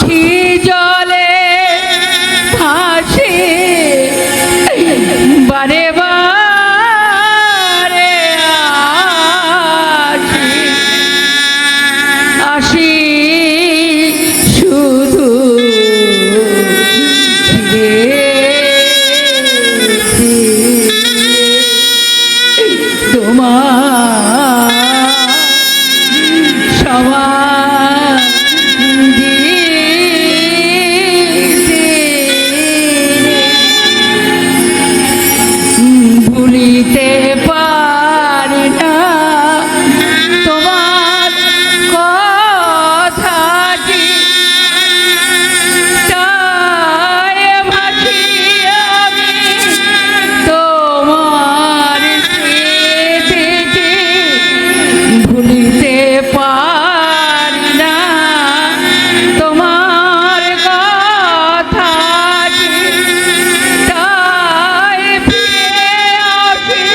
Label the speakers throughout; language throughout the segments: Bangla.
Speaker 1: আখি জলে ভাসে বারে বারে আসি শুধু তোমার সবার ভুলিতে পারি না তোমার কথাটি, তাই ভাসি আমি তোমার স্মৃতিটি, ভুলিতে পারি না তোমার কথাটি, তাই ফিরে আসি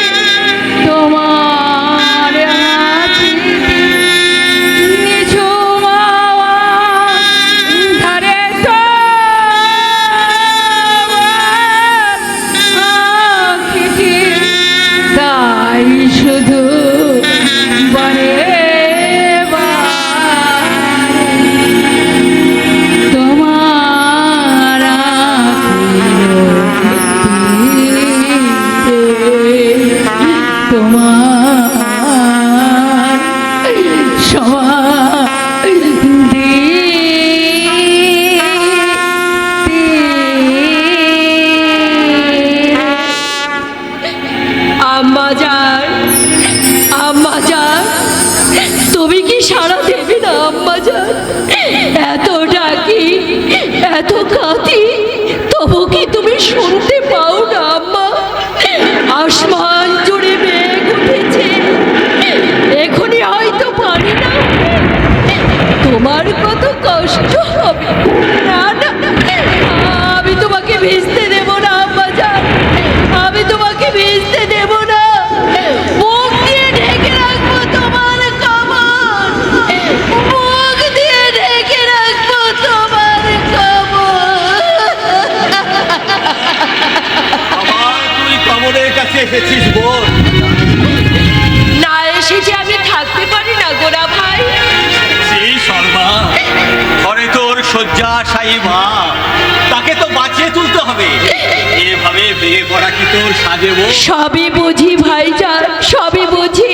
Speaker 1: তোমার স্মৃতি। নিঝুম ধারে তোমার আঁখিটি, তাই শুধু বারে বারে তোমার তোমার আম্মা যান, আম্মা যান, তুমি কি সাড়া দেবে না আম্মা যান? এত ডাকি, এত কাঁদি, তবু কি তুমি শুনতে পাও না আম্মা? আসমান জুড়ে মেঘ উঠেছে, এখনই হয়তো পারি না, তোমার কত কষ্ট হবে। না না, আমি তোমাকে ভিজতে দেব না আম্মা যান, আমি তোমাকে ভিজতে দেব না। মুখ দিয়ে ঢেকে রাখবো তোমার কবর, মুখ দিয়ে ঢেকে রাখবো তোমার কবর।
Speaker 2: তুই কবরের কাছে এসেছিস বোন?
Speaker 1: না এসেছি আমি থাকতে পারি না গোরা ভাই।
Speaker 2: সেই শর্মা, ঘরে তোর শয্যাশায়ী মা, তাকে তো বাঁচিয়ে তুলতে হবে। এভাবে ভেঙে পড়া কি তোর সাজে বোন?
Speaker 1: সবই বুঝি ভাইজান, সবই বুঝি,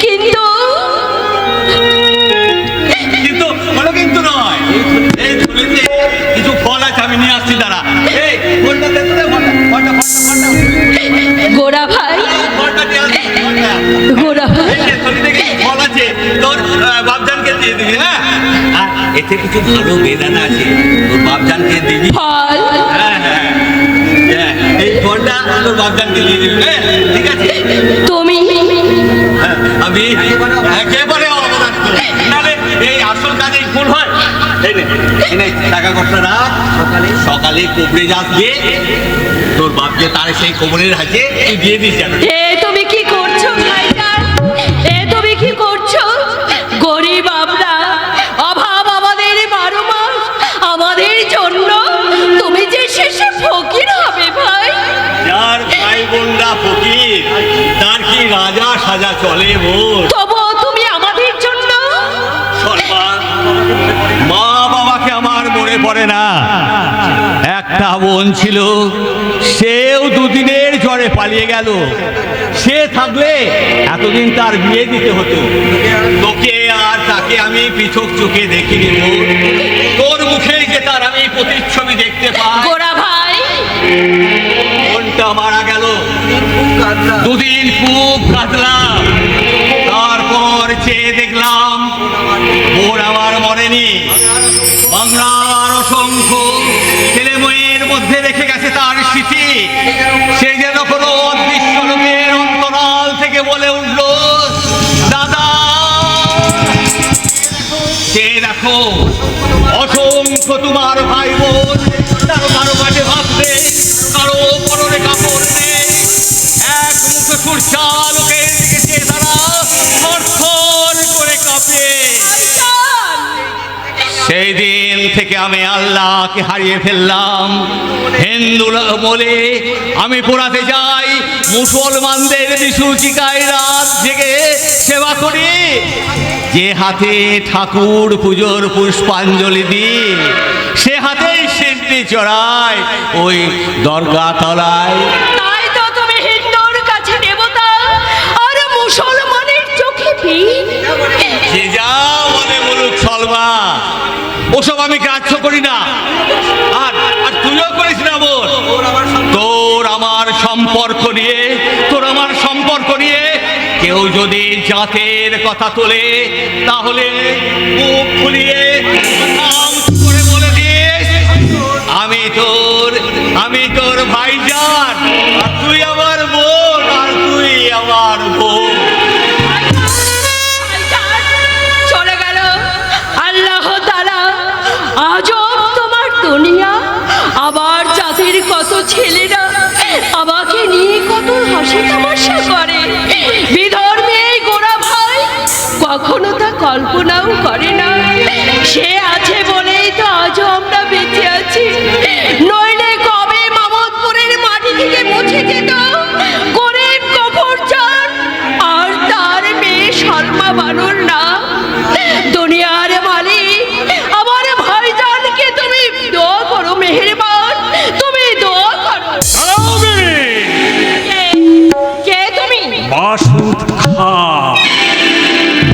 Speaker 1: কিন্তু
Speaker 2: কিন্তু বলো কিন্তু নয়। এই থলিতে কিছু ফল আছে, আমি নিয়ে আসছি, দাঁড়া। এই ফলটা দে তো, ফলটা
Speaker 1: গোরা ভাই,
Speaker 2: ফলটা নিয়ে আসছি, ফলটা।
Speaker 1: গোরা ভাই,
Speaker 2: এই থলিতে কিছু ফল আছে, তোর বাপজানকে দিয়ে দিবি। হ্যাঁ, আর এতে কিছু ভালো বেদানা আছে, তোর বাপজানকে দিবি।
Speaker 1: ফল
Speaker 2: হ্যাঁ হ্যাঁ হ্যাঁ, এই ফলটা তোর বাপজানকে দিয়ে দিবি। হ্যাঁ ঠিক আছে।
Speaker 1: তুমি
Speaker 2: হ্যাঁ, আমি একেবারে অবদান করব, নাহলে এই আসল কাজে ভুল হয়। এই নে, এই নে, টাকা কষ্ট রাখ। সকালে কোবরে যাস গিয়ে তোর বাপকে তার সেই কোমরের হাতে তুই দিয়ে দিস যেন।
Speaker 1: এ তুমি কি করছো ভাইজান? এ তুমি কি করছো? গরিব আমরা, অভাব আমাদের 12 মাস, আমাদের জন্য তুমি যে শেষে ফকির হবে ভাই।
Speaker 2: যার ভাই বোনরা ফকির, তার কি রাজা সাজা চলে বোন?
Speaker 1: তবুও তুমি আমাদের জন্য।
Speaker 2: শর্মা, মা বাবাকে আমার মনে পড়ে না। একটা বোন ছিল, সেও দুদিনের জ্বরে পালিয়ে গেল। সে থাকলে এতদিন তার বিয়ে দিতে হতো। তোকে আর তাকে আমি পৃথক চোখে দেখিনি বোন। তোর মুখে যে তার আমি প্রতিচ্ছবি দেখতে পাই।
Speaker 1: গোরা ভাই,
Speaker 2: বোনটা মারা গেল, দুদিন খুব কাঁদলাম, তারপর চেয়ে দেখলাম বোন আমার মরেনি। বাংলার অসংখ্য ছেলে মেয়ের মধ্যে রেখে গেছে তার স্মৃতি। সে যেন কোনো অদৃশ্য লোকের অন্তরাল থেকে বলে উঠল, দাদা। সে দেখো অসংখ্য তোমার ভাই বোন, কারো কারো কাছে ভাত নেই, কারো পরনে কাপড় নেই। এক মুখে সূর্যা লোকের দিকে চেয়ে তারা থরথর করে কাঁপে। সেই দিন থেকে আমি আল্লাহকে হারিয়ে ফেললাম। হিন্দু বলে আমি পোড়াতে যাই, মুসলমানদের বিশুচিকায় রাত জেগে সেবা করি, যে হাতে ঠাকুর পুজোর পুষ্পাঞ্জলি দিই সে হাতেই সিদ্ধি চড়ায় ওই দরগা তলায়।
Speaker 1: তাই তো তুমি হিন্দুর কাছে দেবতা আর মুসলমানের চোখে পীর।
Speaker 2: যে যা বলে বলুক সলমা, ওসব আমি গ্রাহ্য করি না। আর আর তুইও করিস না বোন। তোর আমার সম্পর্ক নিয়ে কেউ যদি জাতের কথা তোলে তাহলে মুখ খুলিয়ে করে বলে দিস আমি তোর ভাইজান, আর তুই আমার বোন, আর তুই আমার বোন।
Speaker 1: চলে গেল আল্লাহ তাআলা। আজব তোমার দুনিয়া। আবার জাতির কত ছেলেরা আমাকে নিয়ে কত হাসি তামাশা করে। বিধর্মী এই গোরা ভাই কখনো তা কল্পনাও করে না। সে আছে বলেই তো আজও আমরা বেঁচে আছি, নইলে কবে মামদপুরের মাটি থেকে মুছে যেত গরিব গফরজান আর তার মেয়ে শর্মা বানুর না। দুনিয়ার মালিক আমার ভাইজানকে তুমি দোয়া করো, মেহেরবান তুমি দোয়া করো। কে তুমি?
Speaker 3: মাসুদ খাঁ।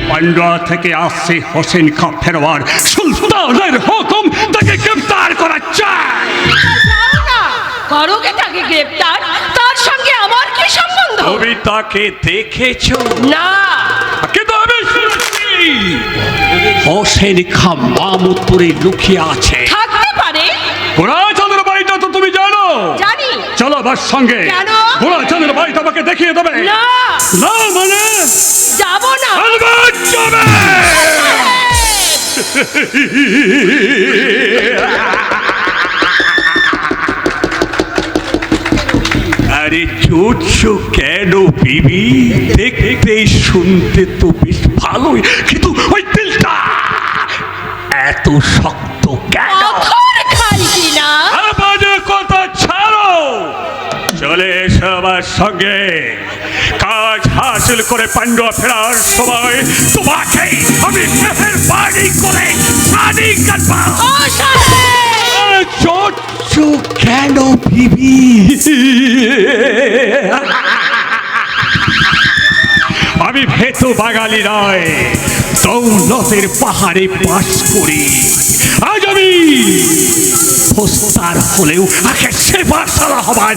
Speaker 3: পান্ডুয়া থেকে আসছে হোসেন খাঁ ফেরওয়ার। সুলতানের হুকুম, তাকে গ্রেফতার করা চাই।
Speaker 1: যাও না, করোকে তাকে গ্রেফতার। তার সঙ্গে আমার কি সম্বন্ধ?
Speaker 3: তুমি তাকে দেখেছো?
Speaker 1: না।
Speaker 3: কিন্তু আমি শুনেছি হোসেন খাঁ মামুদপুরে লুকিয়ে আছে।
Speaker 1: থাকতে পারে।
Speaker 3: গোরাচাঁদের বাড়িটা তো তুমি জানো?
Speaker 1: জানি।
Speaker 3: চলো আমার সঙ্গে।
Speaker 1: কেন?
Speaker 3: গোরাচাঁদের বাড়িটা আমাকে দেখিয়ে দেবে।
Speaker 1: না।
Speaker 3: না মানে?
Speaker 1: যাব না।
Speaker 3: আলবাত যাবে। আরে চুটছো কেন বিবি? দেখতে শুনতে তো বেশ ভালোই, কিন্তু ওই দিলটা এত শক্ত কেন?
Speaker 1: পাথর খাই কিনা?
Speaker 3: আর বাজে কথা ছাড়ো, চলে এসো আমার সঙ্গে। কাজ হাসিল করে পান্ডুয়া ফেরার সময় তোমাকে আমি মেহেরবানি করে শাদি কাটবো।
Speaker 1: ও সাহেব!
Speaker 3: চোচ্চু কেন বিবি? আমি ভেতু বাঙালি নয়, দৌলতের পাহাড়ে বাস করি। আজ আমি ফোস্তার হলেও আগে সেবা সারা হবার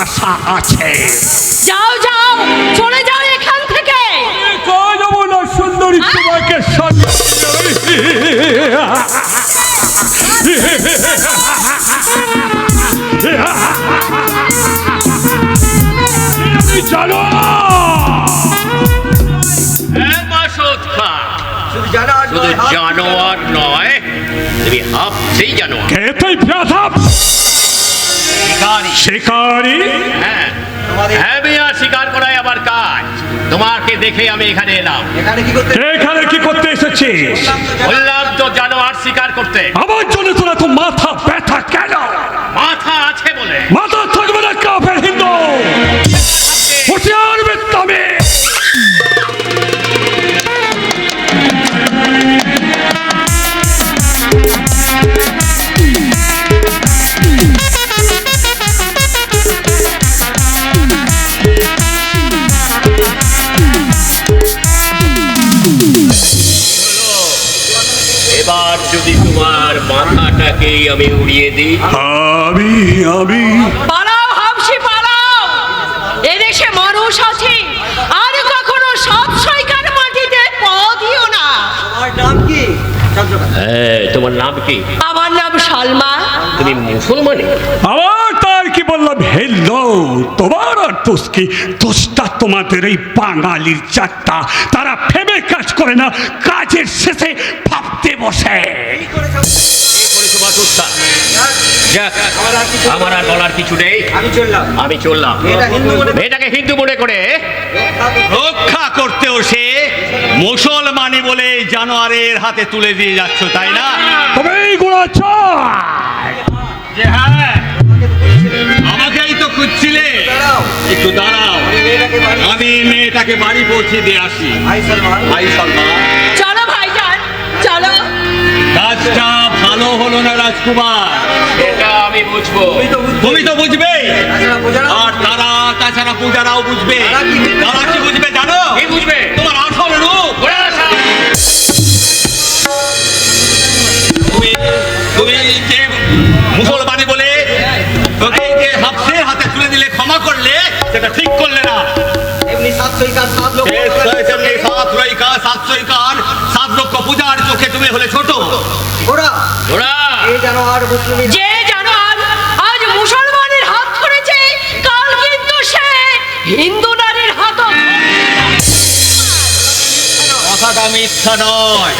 Speaker 3: আশা আছে।
Speaker 1: যাও যাও, চলে যাও এখান থেকে।
Speaker 3: যাবো না সুন্দরী, তোমাকে জানো
Speaker 4: মাসুদ খাঁ শুধু জানোয়ার নয়, তুমি হাফছেই জানোয়ার।
Speaker 3: কে তুই প্রতাপ? শিকারি?
Speaker 4: হ্যাঁ হ্যাঁ মিয়া, শিকার করাই আমার কাজ। তোমাকে দেখে আমি এখানে এলাম।
Speaker 3: এখানে কি করতে এসেছিস?
Speaker 4: বললাম তো জানোয়ার শিকার করতে।
Speaker 3: আমার জন্য তোরা তো মাথা ব্যথা কেন?
Speaker 4: মাথা আছে বলে।
Speaker 3: মাথা থাকবে না কাফের হিন্দু। হুঁশিয়ার বেত্তামে।
Speaker 4: এবার যদি তোমার মাথাটাকেই আমি উড়িয়ে দিই।
Speaker 3: আমি
Speaker 1: পালাও হাবশি পালাও। এদেশে মানুষ আছে, আর কখনো সব সৈকার মাটিতে পা দিও না।
Speaker 4: হ্যাঁ, তোমার নাম কি?
Speaker 1: আমার নাম সালমা।
Speaker 4: তুমি মুসলমানি?
Speaker 3: আমার তার কি বললাম হেল্লো। তোমার আর দোষ কি? দোষটা তোমাদের এই বাঙালির চারটা। তারা ভেবে কাজ করে না, কাজের শেষে ভাবতে বসে।
Speaker 4: পরিষেবা তুচ্ছা। যাক, আমার আর বলার কিছু নেই। আমি চললাম। এটাকে হিন্দু মনে করে
Speaker 2: রক্ষা করতেও সে মুসলমানি বলে জানোয়ারের হাতে তুলে দিয়ে যাচ্ছ, তাই না?
Speaker 3: তবে এইগুলো চাই।
Speaker 2: যে হ্যাঁ, আমাকেই তো খুঁজছিলে। একটু দাঁড়াও, আমি মেয়েটাকে বাড়ি পৌঁছে দিয়ে আসি। ভাই সলমান,
Speaker 1: চলো ভাইজান, চলো।
Speaker 2: কাজটা ভালো হলো না রাজকুমার।
Speaker 4: এটা আমি বুঝবো।
Speaker 2: তুমি তো বুঝবেই, আর তাছাড়া পূজারাও বুঝবে। তারা কি বুঝবে জানো?
Speaker 4: কি বুঝবে?
Speaker 2: তোমার আসল রূপ। তুমি যে মুসলমানি বলে তোকে যে হাফসের হাতে তুলে দিলে, ক্ষমা করলে, সেটা ঠিক করলে না। সাত লক্ষ পূজার চোখে তুমি হলে ছোট।
Speaker 4: ওরা
Speaker 1: যে জানোয়ার আজ মুসলমানের হাত ধরেছে, কাল কিন্তু সে হিন্দু নারীর হাত।
Speaker 2: কথাটা মিথ্যা নয়।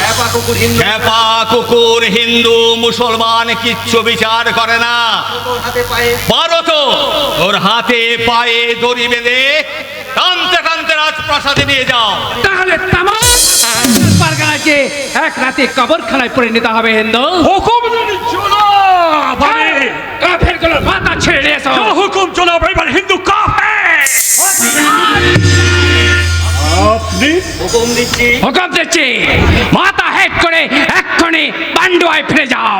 Speaker 2: খ্যাপা কুকুর হিন্দু মুসলমান কিচ্ছু বিচার করে না। পারো তো ওর হাতে পায়ে দড়ি বেঁধে কানতে কানতে রাজপ্রাসাদে নিয়ে যাও।
Speaker 5: তাহলে তামাম পারগানাকে এক রাতে কবরখানায় পরিণত হবে হিন্দু।
Speaker 3: হুকুম জনাব।
Speaker 5: কাফেরগুলোর মাথা ছেড়ে নিয়ে এসো।
Speaker 3: হুকুম জনাব। এবার হিন্দু কাফের। আপনি
Speaker 5: হুকুম দিচ্ছি, মাথা হেড করে এক্ষুনি পান্ডুয়ায় ফিরে যাও।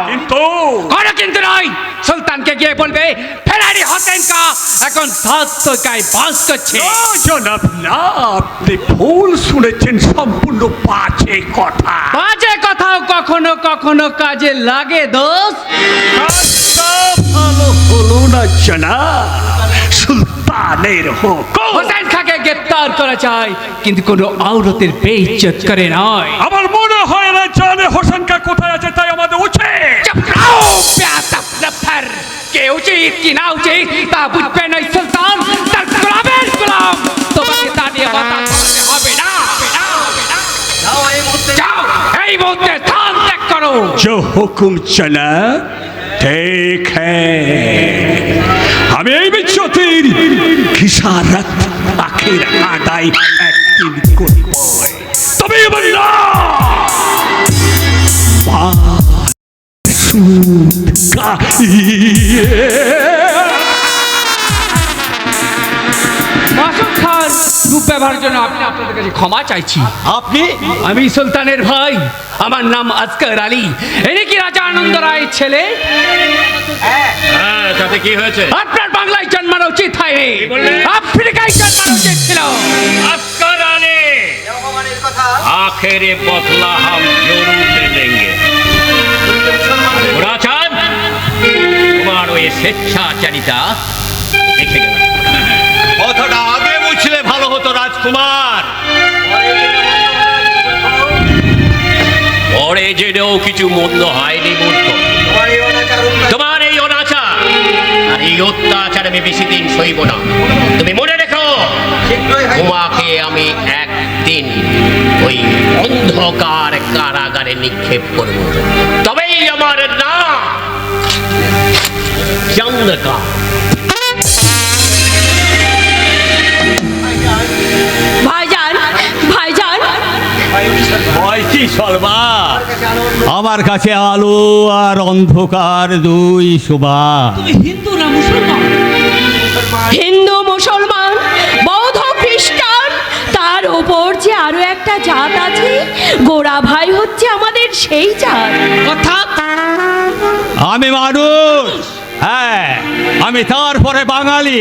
Speaker 5: করো কিন্তু নয়, সুলতানকে গিয়ে বলবে ফেরারি হোসেনকা এখন সাতকায় বাস করছে।
Speaker 3: জনাব না, আপনি ভুল শুনেছেন। সম্পূর্ণ বাজে কথা।
Speaker 5: বাজে কথাও কখনো কখনো কাজে লাগে দোস্ত।
Speaker 3: কাজটা ভালো হলো না জনাব। সুলতানের হুকুম।
Speaker 5: হোসেন খাকে গ্রেপ্তার করা চাই, কিন্তু কোনো আওরতের বেইজ্জত করে নয়।
Speaker 3: আমার মনে হয় না জানে হোসেন কা কোথায় আছে, তাই আমাদের উচিত।
Speaker 5: চুপ রও, বেয়াদব নফর। কে উচিত কি না উচিত তা বুঝবে না সুলতান। তার গোলামের গোলাম তোমাকে তা দিয়ে কথা বলতে হবে না। যাও, এই মুহূর্তে স্থান ত্যাগ করো।
Speaker 3: जो हुकुम चला ठीक है। আমি এই বিচ্যুতির খিসারত আখের আদায় একদিন করব। তবে বললা
Speaker 5: মাসুদ খান রূপ ব্যবহারের জন্য আপনি আপনাদের কাছে ক্ষমা চাইছি।
Speaker 2: আপনি?
Speaker 5: আমি সুলতানের ভাই, আমার নাম আজকার আলী। এনে কি রাজা আনন্দ রায়ের ছেলে?
Speaker 4: হ্যাঁ, তাতে কি হয়েছে?
Speaker 5: আপনার বাংলায় জন্মানো উচিত হয়নি,
Speaker 4: বললে?
Speaker 5: আফ্রিকায় জন্মানো উচিত ছিল।
Speaker 4: अस्कर आने आखिर बदला हम जरूर ले लेंगे। রাজান, তোমার ওই স্বেচ্ছাচারিতা দেখে গেল।
Speaker 2: কথাটা আগে বুঝলে ভালো হতো রাজকুমার।
Speaker 4: পরে জেনেও কিছু মন্দ হয়নি মূর্খ। তোমার এই অনাচার আর এই অত্যাচার আমি বেশি দিন সইব না। তুমি মনে রেখো, তোমাকে আমি একদিন ওই অন্ধকার কারাগারে নিক্ষেপ করব। তবেই আমার নাম চন্দ্রকান্ত।
Speaker 1: ভাইজান, ভাইজান,
Speaker 2: ভয় কি সলমা? আমার কাছে আলো আর অন্ধকার দুই শোভা।
Speaker 1: হিন্দু মুসলমান বৌদ্ধ খ্রিস্টান, তার উপর যে আরো একটা জাত আছে, গোড়া ভাই হচ্ছে আমাদের সেই জাত।
Speaker 2: আমি মানুষ, হ্যাঁ, আমি তারপরে বাঙালি।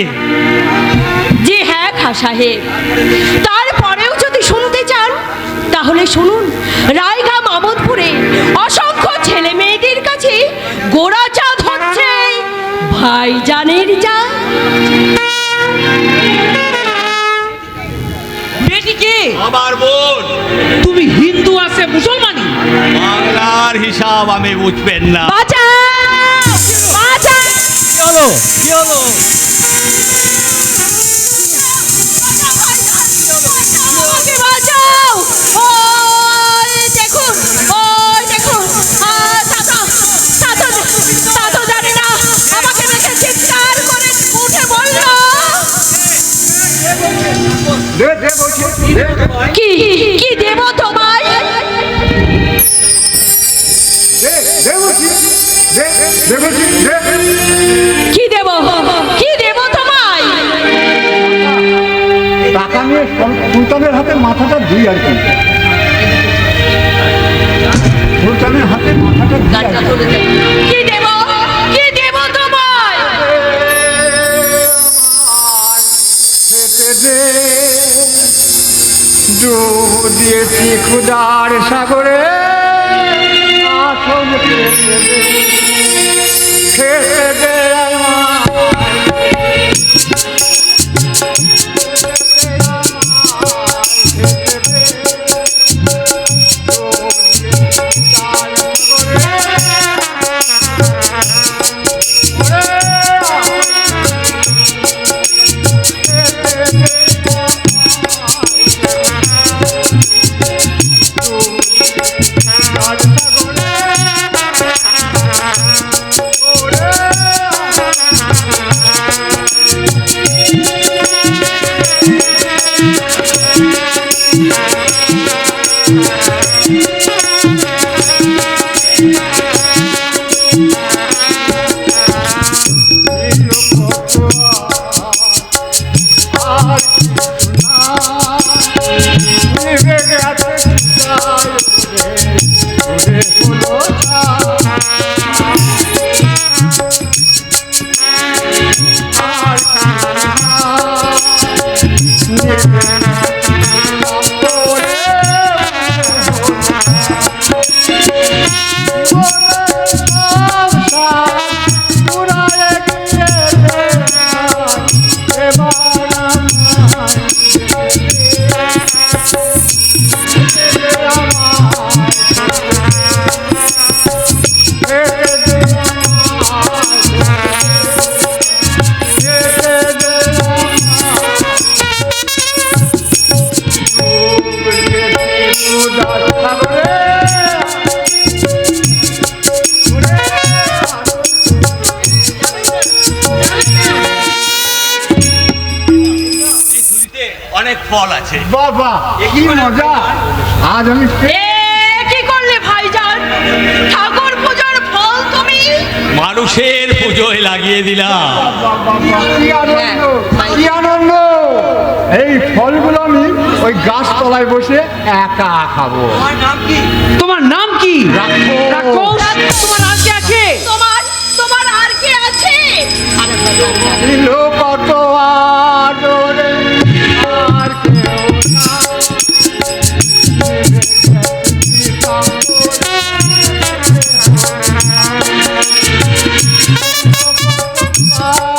Speaker 1: জি হ্যাঁ খা সাহেব, তারপরেও যদি শুনতে চান তাহলে শুনুন। রায়গা মামুদপুরে অসংখ্য ছেলে মেয়েদের কাছে গোড়া চাঁদ হচ্ছে ভাইজানের জাত।
Speaker 5: বেটিকে
Speaker 2: আমার বোন।
Speaker 5: তুমি হিন্দু আছে মুসলমানি?
Speaker 2: বাংলার হিসাব আমি বুঝবেন না।
Speaker 1: বাঁচাও, বাঁচাও।
Speaker 2: কি হলো? কি হলো?
Speaker 1: আমাকে বাঁচাও। ওই দেখুন, ওই দেখুন, চাচা, চাচা কি কি দেব তোমায়? কি দেব কি দেব তোমায়?
Speaker 6: টাকা নিয়ে সুলতানের হাতে মাথাটা দিই আর কি। সুলতানের হাতে মাথাটা দিই আর কি।
Speaker 1: কি দেব কি দেব তোমায়?
Speaker 6: ডুব দিয়েছি ক্ষুধার সাগরে, আসন খেতে দে, খেতে দে
Speaker 2: অনেক ফল আছে।
Speaker 6: বাবা কি মজা! আজ আমি
Speaker 1: এ কি করলে ভাইজান? ঠাকুর পূজার ফল তুমি
Speaker 2: মানুষের পুজোয় লাগিয়ে দিলাম।
Speaker 6: কি আনন্দ, কি আনন্দ! এই ফলগুলো আমি ওই গাছতলায় বসে একা খাবো।
Speaker 5: তোমার নাম কি? রাক্ষস। তোমার আর কি আছে?
Speaker 1: তোমার তোমার আর কি আছে?
Speaker 6: দিল কত আদরে, আর কেউ না।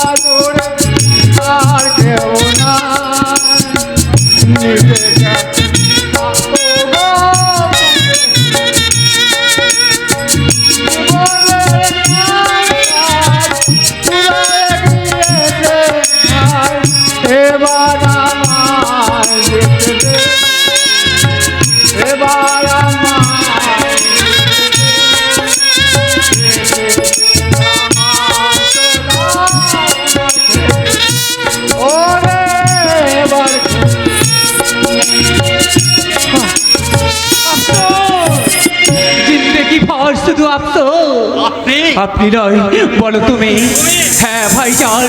Speaker 6: আদরে, আর কেউ না। নিভে গেছে গো। এবার আমায় যেতে দে, এবার আমায় ওরে এবার
Speaker 5: জিন্দেগি ভর শুধু আফসোস।
Speaker 2: আপনি
Speaker 5: আপনি নয়, বলো তুমি। হ্যাঁ ভাইজান,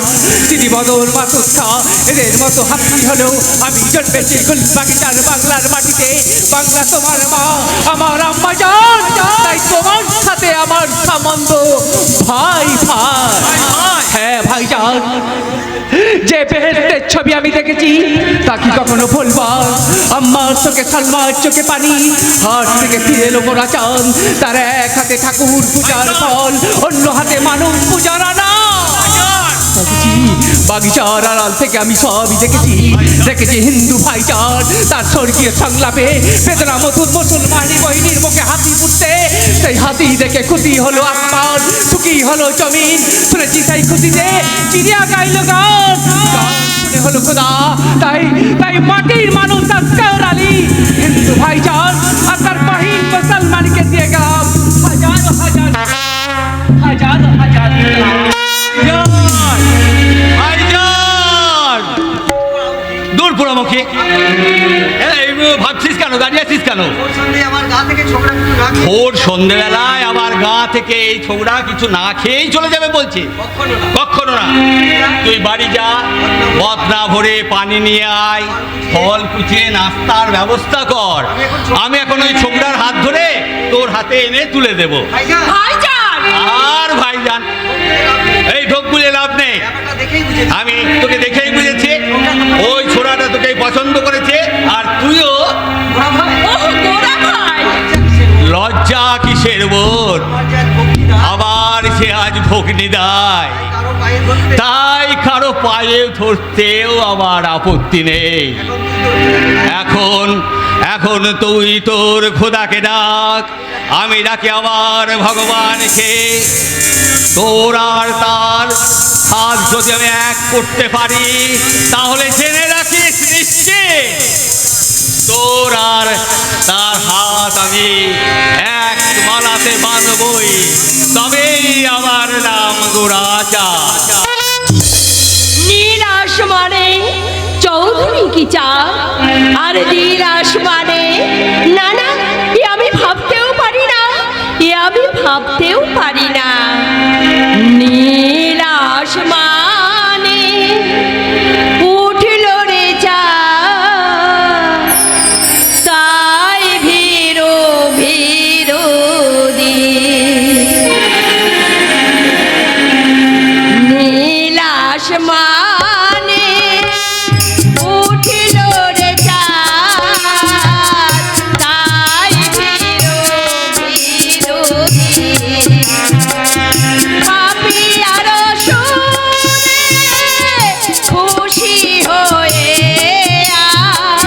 Speaker 5: তিনি বদর বাতুসা এদের মতো হাতি হলো আমি জন্মেছি গুলবাগিচার বাংলার মাটিতে। বাংলা তোমার মা, আমার আম্মা জান, তাই তোমার সাথে আমার সম্বন্ধ ভাই ভাই। হ্যাঁ ভাইজান, যে বেহেশতের ছবি আমি দেখেছি তা কি কখনো ভুলবা? আম্মার চোখে সালমার চোখে পানি, হাত থেকে ফিরে এলো মোরা চান। তার এক হাতে ঠাকুর পূজার ফল, অন্য হাতে মানুষ পূজার আনা। বাগিচার আড়াল থেকে আমি সবই দেখেছি। দেখেছি হিন্দু ভাইচার তার স্বর্গীয় সংলাপে বেদনা মধুর মুসলমানি বহিনীর মুখে হাতি ফুটতে। সেই হাতি দেখে খুশি হলো আসমান, সুখী হলো জমিন। শুনেছি সেই খুশিতে চিড়িয়া গাইল গান, গান শুনে হলো খোদা। তাই তাই মাটির মানুষ আজকাল আলী হিন্দু ভাইচার আর তার বাহিন মুসলমানকে দিয়ে গেলাম হাজার হাজার হাজার হাজার
Speaker 2: ভাইজান, দূর পোড়ামুখী আমাকে? এই ভাবছিস কেন, দাঁড়িয়ে আছিস কেন? ভোর সন্ধ্যেবেলায় আমার গা থেকে এই ছোকরা কিছু না খেয়েই চলে যাবে বলছে? কখনো না। তুই বাড়ি যা, বদনা ভরে পানি নিয়ে আয়, ফল কুচিয়ে নাস্তার ব্যবস্থা কর। আমি এখন ওই ছোকরার হাত ধরে তোর হাতে এনে তুলে দেব।
Speaker 1: ভাইজান,
Speaker 2: আর ভাইজান এই ঢোক বুঝে লাভ নেই। আমি তোকে দেখেই বুঝেছি ওই ছোড়াটা তোকে পছন্দ করেছে, আর তুইও।
Speaker 1: ওহ গোরা ভাই,
Speaker 2: লজ্জা কিসের বোন? আবার সে আজ ভগ্নি দেয়, তাই কারো পায়ে ধরতেও আমার আপত্তি নেই। এখন এখন তুই তোর খোদাকে ডাক, আমি ডাকি আমার ভগবানকে। তোর আর তার হাত যদি আমি এক করতে পারি, তাহলে জেনে রাখিস নিশ্চিত তোর আর তার হাত আমি এক মালাতে বাঁধবই, তবেই আমার নাম গোরাচাঁদ।
Speaker 1: নীল আসমানে চৌধুরী কি চাঁদ, আর নীল আসমানে না না, এ আমি ভাবতেও পারি না, এ আমি ভাবতেও পারি না। নীল আসমানে উঠল রে চাঁদ, তাই ভিড়ো ভিড়ো নীল আসমানে উঠিল রে চাঁদ, তাই ভিড়ো ভিড়ো পাপিয়ার সুরে খুশি হয়ে আজ,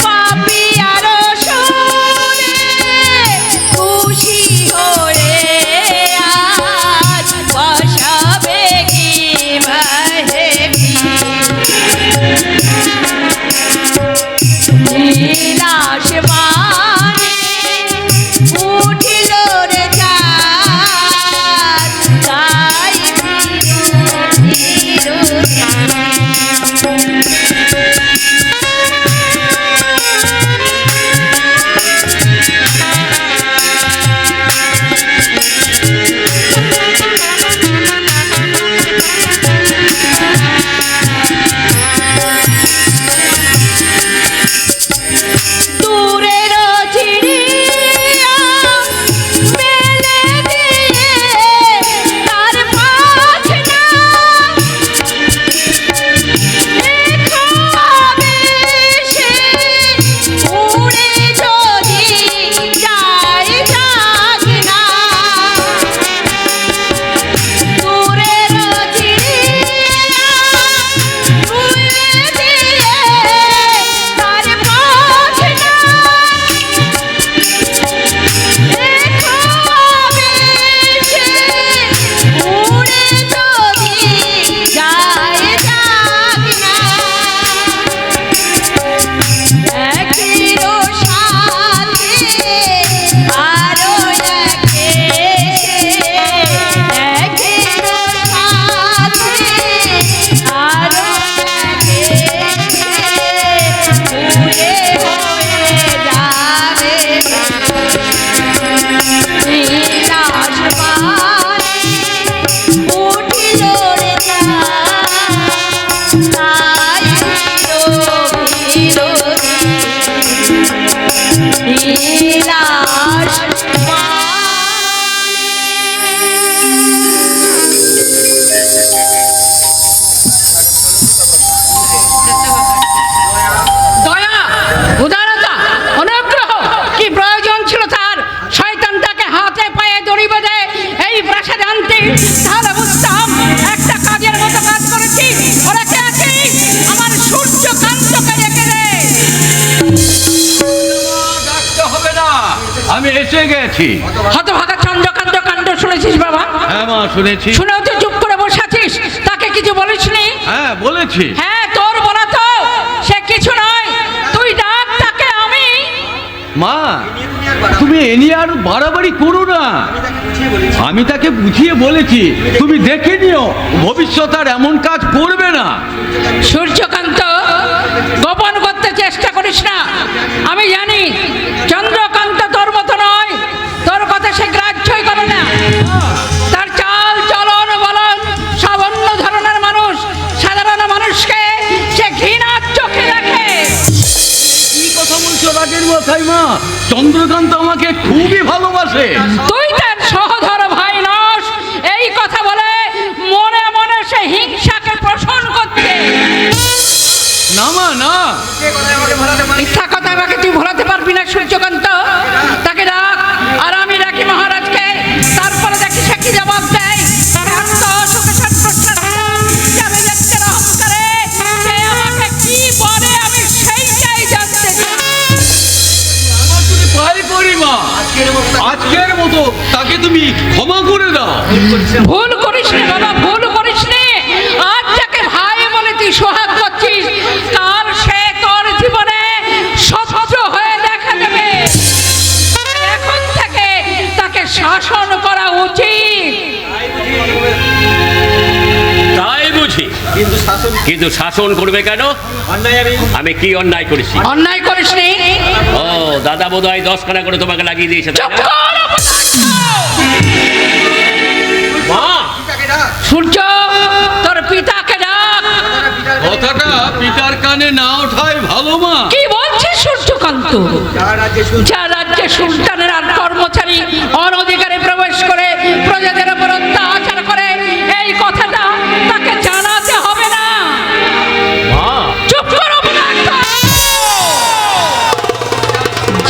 Speaker 1: পাপিয়ার সুরে খুশি হয়ে আজ বসাবে কি মাহেবি। নীল আসমানে উঠিল রে চাঁদ, তাই ভিড়ো দূরের চিড়িয়া মেলে দিয়ে তার পাখনা খাবে সে উড়ে যদি যায় যাক না। দূরের চিড়িয়া মেলে দিয়ে তার পাখনা খাবে সে উড়ে যদি যায় যাক না। একেরও সাথে আরো একে একেরও সাথে আরো একে উড়ে হয়ে যাবে নীল আসমানে উঠিল রে চাঁদ, তাই ভিড়ো ভিড়ো নীল
Speaker 5: দয়া, উদারতা, অনুগ্রহ কি প্রয়োজন ছিল তার শয়তানটাকে হাতে পায়ে দড়ি বেঁধে এই প্রাসাদে আনতে? তাহলে বুঝতাম একটা কাজের মতো কাজ করেছি। ওরা কে আছে? আমার সূর্যকান্তকে রেখে দে।
Speaker 2: হবে না, আমি এসে গেছি।
Speaker 5: হতভাগা চন্দ্রকান্ত কাণ্ড শুনেছিস বাবা?
Speaker 2: হ্যাঁ মা, শুনেছি।
Speaker 5: শুনেও তো চুপ করে বসে আছিস, তাকে কিছু বলিসনি?
Speaker 2: হ্যাঁ বলেছি।
Speaker 5: হ্যাঁ, তোর বলা তো সে কিছু নয়, তুই ডাক তাকে। আমি
Speaker 2: মা, তুমি এ নিয়ে আর বাড়াবাড়ি করো না। আমি তাকে বুঝিয়ে বলেছি, তুমি দেখে নিও ভবিষ্যৎ আর এমন কাজ করবে না।
Speaker 5: সূর্যকান্ত গোপন করতে
Speaker 7: চেষ্টা করিস না। আমি জানি চন্দ্রকান্ত তোর মতো নয়, তোর কথা সে গ্রাহ্যই করে না। তার চাল চলন বলন সব অন্য ধরনের মানুষ, সাধারণ মানুষকে সে ঘৃণার চোখে দেখে।
Speaker 2: কি কথা বলছো রাগের মাথায় মা? চন্দ্রকান্ত আমাকে খুবই ভালোবাসে।
Speaker 7: তুই তার সহধর ভাই নস, এই কথা বলে মনে মনে সে হিংসাকে পোষণ করছে।
Speaker 2: না মা না,
Speaker 7: মিথ্যা কথা আমাকে তুই ভোলাতে পারবি না সূর্যকান্ত। তাকে ডাক, আর আমি ডাকি মহারাজকে, তারপরে দেখি সে কি জবাব দেয়। শান্ত সুখে সন্তুষ্ট যাবে ব্যক্তির অহংকারে, সে আমাকে কি বলে আমি সেইটাই জানতে চাই।
Speaker 2: আমার তুমি পায়ে পড়ি মা, আজকের মতো তাকে তুমি ক্ষমা করে দাও।
Speaker 7: ভুল করিস নি বাবা, ভুল করিস নি। আজ যাকে ভাই বলে তুই সোহাগ করছিস, কাল সে তোর জীবনে শত্রু হয়ে দেখা দেবে। এখন থেকে তাকে শাসন করা উচিত।
Speaker 4: তাই বুঝি? কিন্তু শাসন করবে কেন? আমি কি অন্যায় করেছি?
Speaker 7: অন্যায় করিস নি।
Speaker 4: ও দাদা বোধহয় 10খানা করে তোমাকে লাগিয়ে দিয়েছে, তাই
Speaker 7: চুপ
Speaker 4: না?
Speaker 7: কর, অপদার্থ!
Speaker 4: মা,
Speaker 7: সূর্য, তোর পিতাকে ডাক।
Speaker 2: কথাটা পিতার কানে না ওঠাই ভালো মা।
Speaker 7: কি বলছিস সূর্যকান্ত? যা রাজ্যে সুলতানের আর কর্মচারী অনধিকারে প্রবেশ করে প্রজাদের উপর অত্যাচার করে, এই কথাটা তাকে জানাতে হবে না।
Speaker 4: মা,
Speaker 7: চুপ করো অপদার্থ!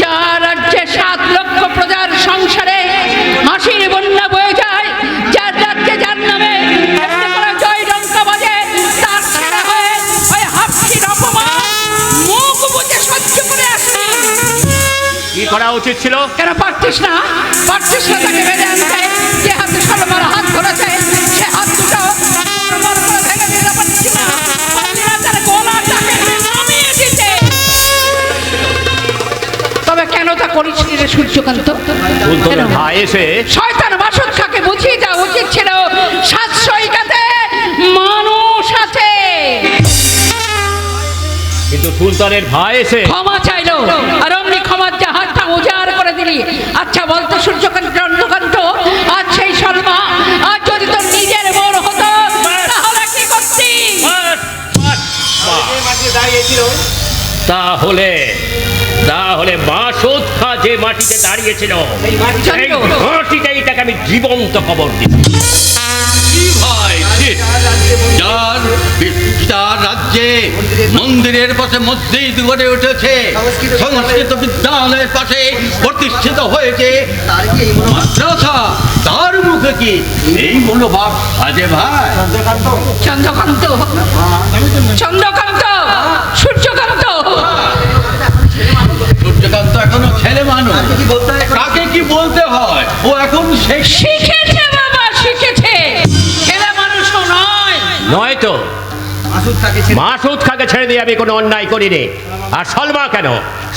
Speaker 7: যা রাজ্যে 7 লক্ষ প্রজার সংসারে হাসির বন্যা বয়ে যায়, যার রাজ্যে যার নামে এমনি করে জয় ডঙ্কা বাজে, তার ছেলে হয়ে ওই হাফসির অপমান মুখ বুজে সহ্য করে আসেনি।
Speaker 4: কি করা উচিত ছিল?
Speaker 7: কেন পারছিস না? পারছিস না তাকে বেঁধে আনতে? যে হাতে সলমার হাত ধরেছে, সে হাত দুটো প্রমাণ করে ভেঙে দিতে পারছি না। পারছি না তার গলাটাকে নামিয়ে দিতে। তবে কেন তা করিস নি রে সূর্যকান্ত?
Speaker 4: সুলতানের
Speaker 7: কেন?
Speaker 4: ভাই এসে
Speaker 7: শয়তান বাসুদ খাকে বুঝিয়ে দেওয়া উচিত ছিল, সাতশইকাতে মানুষ আছে।
Speaker 4: কিন্তু সুলতানের ভাই এসে
Speaker 7: ক্ষমা চাইলো, আর অমনি ক্ষমার জাহাজটা উজাড় করে দিলি। আচ্ছা বলতো সূর্যকান্ত, চন্দ্রকান্ত, আজ সেই সলমা আজ যদি তোর নিজের বোন হতো, তাহলে কি করতি?
Speaker 4: তাহলে তাহলে বাসদ খা যে মাটিতে দাঁড়িয়েছিল, এই মাটিটাই তাকে আমি জীবন্ত খবর দিচ্ছি।
Speaker 2: কি ভাই, যার যার রাজ্যে মন্দিরের পাশে মসজিদ গড়ে উঠেছে, সংস্কৃত বিদ্যালয়ের পাশে প্রতিষ্ঠিত হয়েছে মাদ্রাসা, তার মুখে কি এই মনোভাব আজে ভাই?
Speaker 7: চন্দ্রকান্ত, চন্দ্রকান্ত, সূর্যকান্ত,
Speaker 2: সূর্যকান্ত এখনো ছেলে মানুষ, কাকে কি বলতে হয় ও এখন
Speaker 7: শিখেছে বাবা, শিখেছে। ছেলে মানুষও নয়।
Speaker 4: নয়তো মাসুদ খাকে ছেড়ে দিয়ে আমি কোনো অন্যায় করিনি। আর সলমা কেন?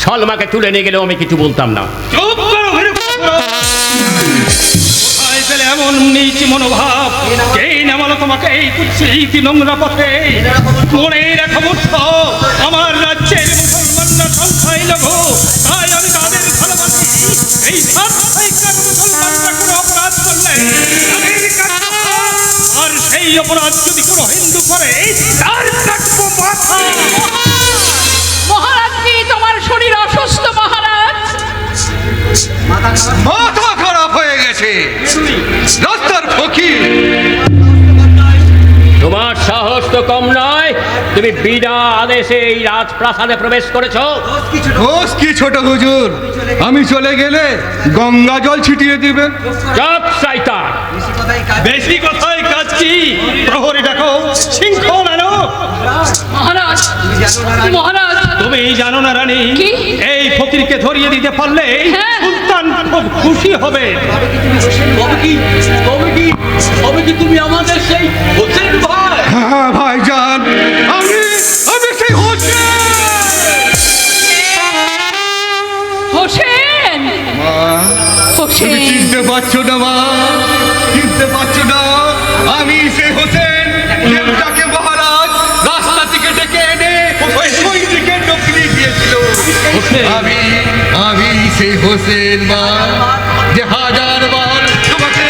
Speaker 4: সলমাকে তুলে নিয়ে গেলেও আমি কিছু বলতাম না।
Speaker 3: চুপ করো, কোথায় পেলে এমন নিচ মনোভাব? কে নামালো তোমাকে এই কুৎসিত নোংরা পথে? মনে রেখো মূর্খ, আমার রাজ্যের মুসলমানরা সংখ্যায় লঘু, তাই আমি তাদের ভালোবাসি। এই সাতশইকার মুসলমানরা কোনো অপরাধ করলে তাদের কাটবো হাত, আর সেই অপরাধ যদি কোনো হিন্দু করে তার কাটবো মাথা।
Speaker 7: মহারাজ কি তোমার শরীর অসুস্থ মহারাজ?
Speaker 6: মাথা খারাপ হয়ে গেছে, রাস্তার ফকির।
Speaker 4: তোমার সাহস তো কম নয়, তুমি বিনা আদেশে এই রাজপ্রাসাদে প্রবেশ করেছো।
Speaker 6: দোষ কি ছোট হুজুর? আমি চলে গেলে গঙ্গা জল ছিটিয়ে দিবেন।
Speaker 4: চুপ শয়তান!
Speaker 3: বেশি কথায় কাজ কি? প্রহরী ডাকো, শৃঙ্খল আনো।
Speaker 7: মহারাজ, মহারাজ,
Speaker 3: তুমি জানো না রানী,
Speaker 7: কি?
Speaker 3: এই ফকিরকে ধরিয়ে দিতে পারলে
Speaker 7: হ্যাঁ।
Speaker 3: সুলতান খুব খুশি হবে।
Speaker 2: তবে কি তুমি আমাদের সেই হোসেন ভাই?
Speaker 6: হ্যাঁ ভাইজান, আমি সেই হোসেন।
Speaker 7: হোসেন, হোসেন,
Speaker 6: তুমি চিনতে পারছো না মা? চিনতে পারছো না? আমি সেই হোসেন, যাকে মহারাজ রাস্তা থেকে ডেকে এনে ওই সৈনিকের নকলি দিয়ে
Speaker 8: আমি আমি সেই হোসেন মা, যে হাজার বার তোমাকে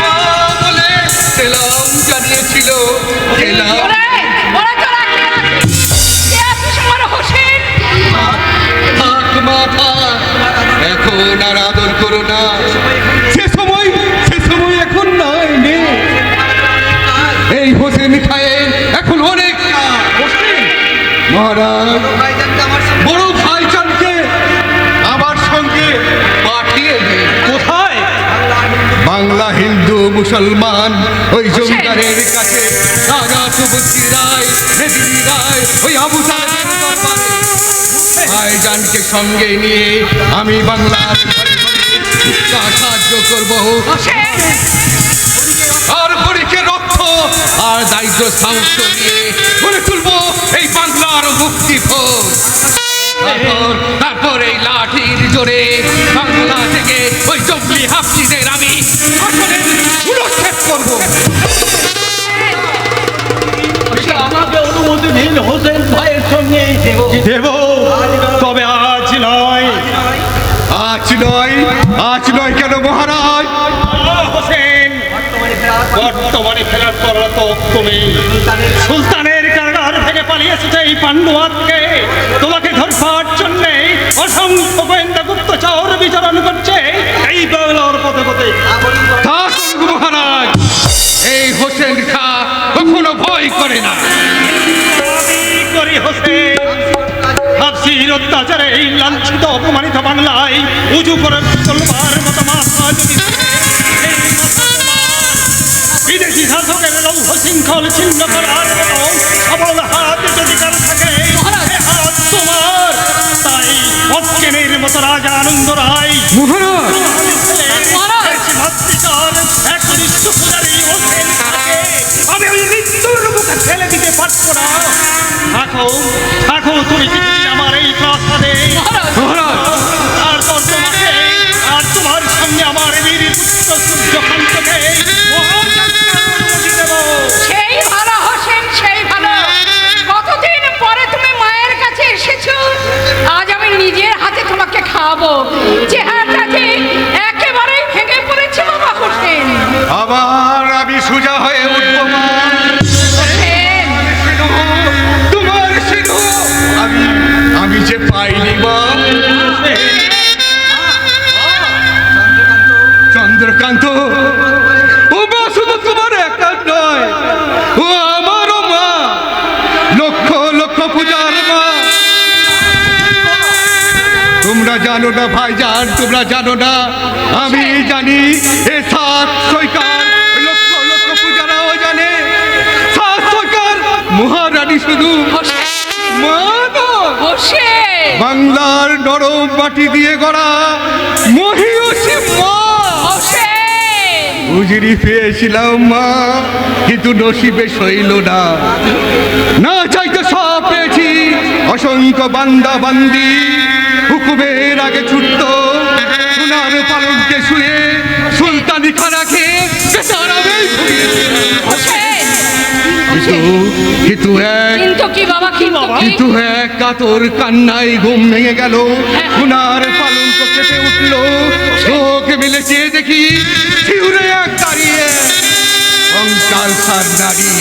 Speaker 8: মা বলে সেলাম জানিয়েছিল। সেলাম
Speaker 7: ওরে, ওরে তোরা কে আছিস? কে আছিস আমার হোসেন?
Speaker 8: থাক মা থাক, এখন আর আদর করো না। সে সময় এখন নাই নে। এই হোসেন খায়ের এখন অনেক মহারাজ বড় ভাইজানকে আমার সঙ্গে পাঠিয়ে দে।
Speaker 3: কোথায়?
Speaker 8: বাংলা হিন্দু মুসলমান ওই জমিদারের কাছে রাজা সুবুদ্ধি রায়, মেদিনী রায়, ওই আবু সাহেবের দরবারে ভাইজানকে সঙ্গে নিয়ে আমি বাংলার ঘরে ঘরে ভিক্ষা সাহায্য করবো।
Speaker 7: হোসেন,
Speaker 8: আর হরিকে রক্ষ আর দায়িত্ব সাহস নিয়ে গড়ে তুলবো এই বাংলার মুক্তি ফোর। তারপর এই লাঠির জোরে বাংলা থেকে ওই জঙ্গলি হাফসিদের আমি উচ্ছেদ করবো।
Speaker 3: আমাকে অনুমতি দিন হোসেন ভাইয়ের সঙ্গে দেব, তবে আজ নয়।
Speaker 8: আজ নয় কেন মহারাজ?
Speaker 3: হোসেন, বর্তমানে ফেরার পর তো তুমি সুলতানের কারাগার থেকে পালিয়ে এসেছে এই পান্ডুয়াতকে। তোমাকে ধরবার জন্যে অসংখ্য গোয়েন্দা গুপ্তচর বিচরণ করছে এই বাংলার পথে পথে।
Speaker 8: থাকুক মহারাজ, এই হোসেন খা কখনো ভয় করে না।
Speaker 3: দাবি করি হোসেন, হাফসির অত্যাচারে এই লাঞ্ছিত অপমানিত বাংলায় উঁচু করে চলবার মতো মাথা যদি বিদেশি শাসকের লৌহ শৃঙ্খল ছিন্ন করার মতো সবল হাত যদি কারো থাকে, সে হাত তোমার। তাই অজ্ঞানের মতো রাজা আনন্দ রায় আমি ওই মৃত্যুর মুখে ফেলে দিতে পারবো না। থাকো থাকো তুমি কিছুদিন আমার এই প্রাসাদে, তারপর তোমাকে আর তোমার সঙ্গে আমার বীর পুত্র সূর্যকান্তকে অনুমতি দেব।
Speaker 7: সেই ভালো হোসেন, সেই ভালো। কতদিন পরে তুমি মায়ের কাছে এসেছো, আজ আমি নিজের হাতে তোমাকে খাওয়াবো। চেহারাটা যে একেবারেই ভেঙে পড়েছে বাবা হোসেন।
Speaker 8: আবার আমি সোজা হয়ে উঠবো মা।
Speaker 7: হোসেন,
Speaker 8: তোমার সিংহ আমি যে পাইনি মা। চন্দ্রকান্ত, ও মা শুধু তোমার একা নয়, ও আমারও মা, লক্ষ লক্ষ পূজার মা। তোমরা জানো না ভাইজান, তোমরা জানো না, আমি জানি। এ সাত সৈকার লক্ষ লক্ষ পূজারাও জানে। সাত সৈকার মহারানী শুধু মা নয়,
Speaker 7: হোসেন,
Speaker 8: বাংলার নরম মাটি দিয়ে গড়া মহিষী মা।
Speaker 7: হোসেন,
Speaker 8: উজিরি পেয়েছিলাম মা, কিন্তু নসিবে সইল না। না চাইতে সব পেয়েছি, অসংখ্য বান্দা বান্দি হুকুমের আগে ছুটত সোনার পালঙ্কে শুয়ে সুলতানি খানা খেয়ে বেচারামেই ঘুমিয়েছে।
Speaker 7: হোসেন,
Speaker 8: কিন্তু
Speaker 7: কিন্তু কি বাবা,
Speaker 8: কিন্তু এক কাতর কান্নায় ঘুম ভেঙে গেল। সোনার পালঙ্ক কেঁপে উঠল, চোখ মেলে চেয়ে দেখি শিউরে এক দাঁড়িয়ে কঙ্কাল সার নারী।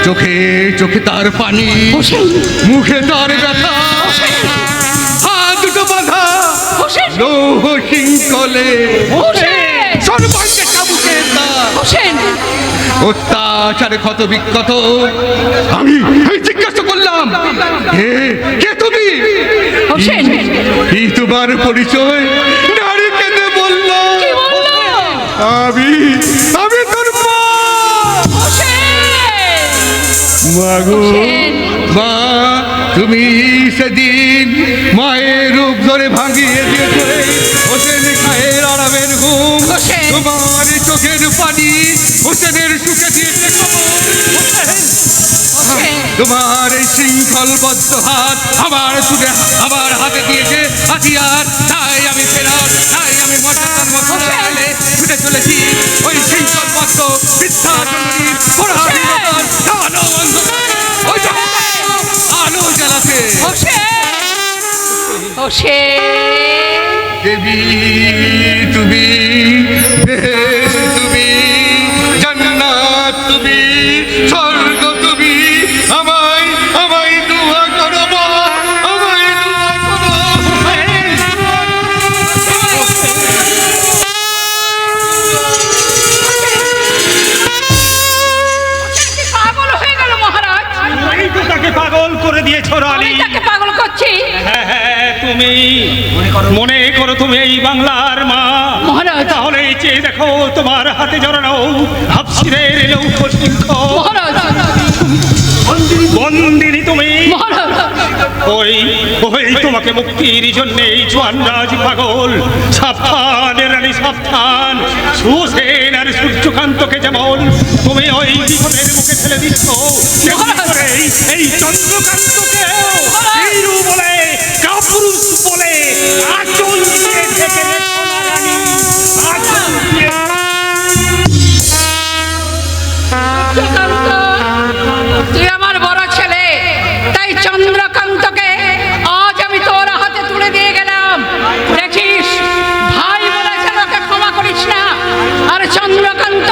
Speaker 8: চোখে চোখে তার পানি, মুখে তার ব্যথা, হাত দুটো বাঁধা লৌহ শৃঙ্খলে, সর্বাঙ্গে চাবুকে তার। অত্যাচারে ক্ষত বিক্ষত আমি জিজ্ঞাসা করলাম, কে তুমি? কি তোমার পরিচয়? নারী কেঁদে বলল, আমি তোর মা। মাগো মা, তুমি সেদিন মায়ের রূপ ধরে ভাঙিয়ে দিয়েছে হোসেন খায়ের আরামের ঘুম। তোমার চোখের পানি হোসেনের সুখে দিয়েছে তোমার এই শৃঙ্খলবদ্ধ হাত আমার হাতে দিয়েছে হাতিয়ার। তাই আমি ফেরার, তাই আমি মর্যাদার মতো ছুটে চলেছি ওই শৃঙ্খলবদ্ধ বৃদ্ধা জননীর আলো জ্বালাতে।
Speaker 7: বসে
Speaker 8: দেবী তুমি, বেহেশ তুমি, জান্নাত তুমি, স্বর্গ তুমি, আমায় আমায় দোয়া করো মা, আমায় দোয়া করো।
Speaker 7: পাগল হয়ে গেল মহারাজ।
Speaker 3: এই তো তাকে পাগল করে দিয়েছ রানী।
Speaker 7: আমি তাকে পাগল করছি
Speaker 3: হ্যাঁ, হ্যাঁ, তুমি মনে করো তুমি এই বাংলার মা।
Speaker 7: মহারাজ।
Speaker 3: তাহলে চেয়ে দেখো তোমার হাতে জড়ানো হাফসিরের লৌহ সিংহ।
Speaker 7: মহারাজ,
Speaker 3: বন্দিনী তুমি।
Speaker 7: মহারাজ,
Speaker 3: ওই ওই তোমাকে মুক্তির জন্য এই জোয়ানরাজ পাগল। সাবধান রানী সাবধান, সুসেন আর সূর্যকান্তকে যেমন তুমি ওই বিপদের মুখে ঠেলে দিচ্ছ, তেমনি করে এই চন্দ্রকান্তকে বীরু বলে কাপুরুষ বলে আঁচল দিয়ে ঢেকে রেখো না রানী, আঁচল দিয়ে।
Speaker 7: চন্দ্রকান্ত, তুই আমার বড় ছেলে, তাই চন্দ্রকান্তকে আজ আমি তোর হাতে তুলে দিয়ে গেলাম। দেখিস, ভাই বলেছে লোকে ক্ষমা করিস না। আর চন্দ্রকান্ত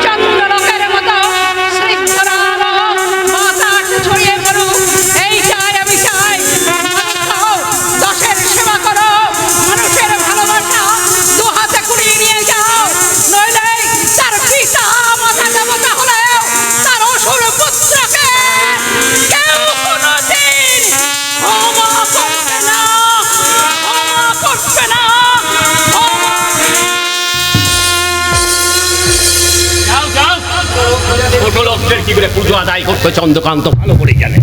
Speaker 7: চন্দ্রলোকের মতো স্নিগ্ধর আলো বাতাসে ছড়িয়ে পড়ুক, এই চাই আমি চাই। দশের সেবা করো, মানুষের ভালোবাসা দু হাতে কুড়িয়ে নিয়ে যাও, নইলে তার পিতা মাতা দেবতা হলেও তার অসুর পুত্রকে কেউ কোনোদিন ক্ষমা করবে না, ক্ষমা করবে না,
Speaker 4: যাও যাও, ছোট লোকদের কি করে পুজো আদায় করতে চন্দ্রকান্ত ভালো করে জানে।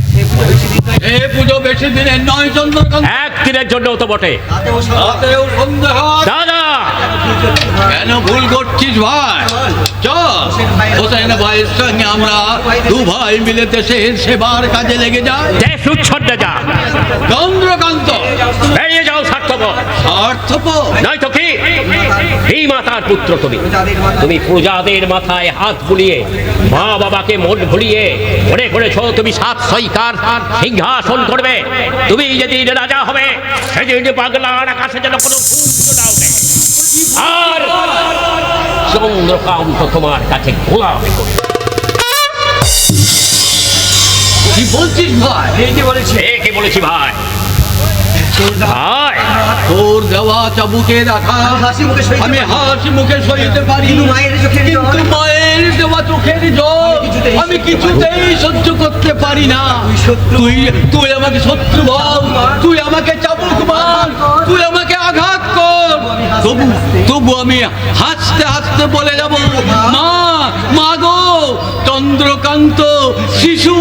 Speaker 2: এ পুজো বেশি দিনের নয় চন্দ্রকান্ত।
Speaker 4: একদিনের জন্য তো বটে।
Speaker 2: তাতেও সন্দেহ আছে।
Speaker 4: দাদা,
Speaker 2: কেন ভুল করছিস ভাই? চল হোসেন ভাইয়ের সঙ্গে আমরা দু ভাই মিলে দেশের সেবার কাজে লেগে যাই।
Speaker 4: দেশ উচ্ছন্নে যা।
Speaker 2: চন্দ্রকান্ত
Speaker 4: বেরিয়ে যাও স্বার্থপর।
Speaker 2: স্বার্থপর
Speaker 4: নয়তো কি? এই মাতার পুত্র তুমি, তুমি প্রজাদের মাথায় হাত বুলিয়ে মা বাবাকে মন ভুলিয়ে মনে করেছ তুমি সাত সৈকার সিংহাসন করবে। তুমি যেদিন রাজা হবে সেদিন বাংলার আকাশে যেন কোনো সূর্য না ওঠে। আর চন্দ্রকান্ত তোমার কাছে গোলামি করবে।
Speaker 2: কি বলছিস ভাই?
Speaker 4: কি বলেছি ভাই? ভাই,
Speaker 2: তোর দেওয়া চাবুকে রাখা আমি হাসি মুখে সইতে পারি, কিন্তু মায়ের দেওয়া চোখের জল আমি কিছুতেই সহ্য করতে পারি না। তুই তুই আমাকে শত্রু বল, তুই আমাকে চাবুক মার, তুই আমাকে আঘাত কর, তবু আমি হাসতে হাসতে বলে যাব, মা মা গো, চন্দ্রকান্ত শিশু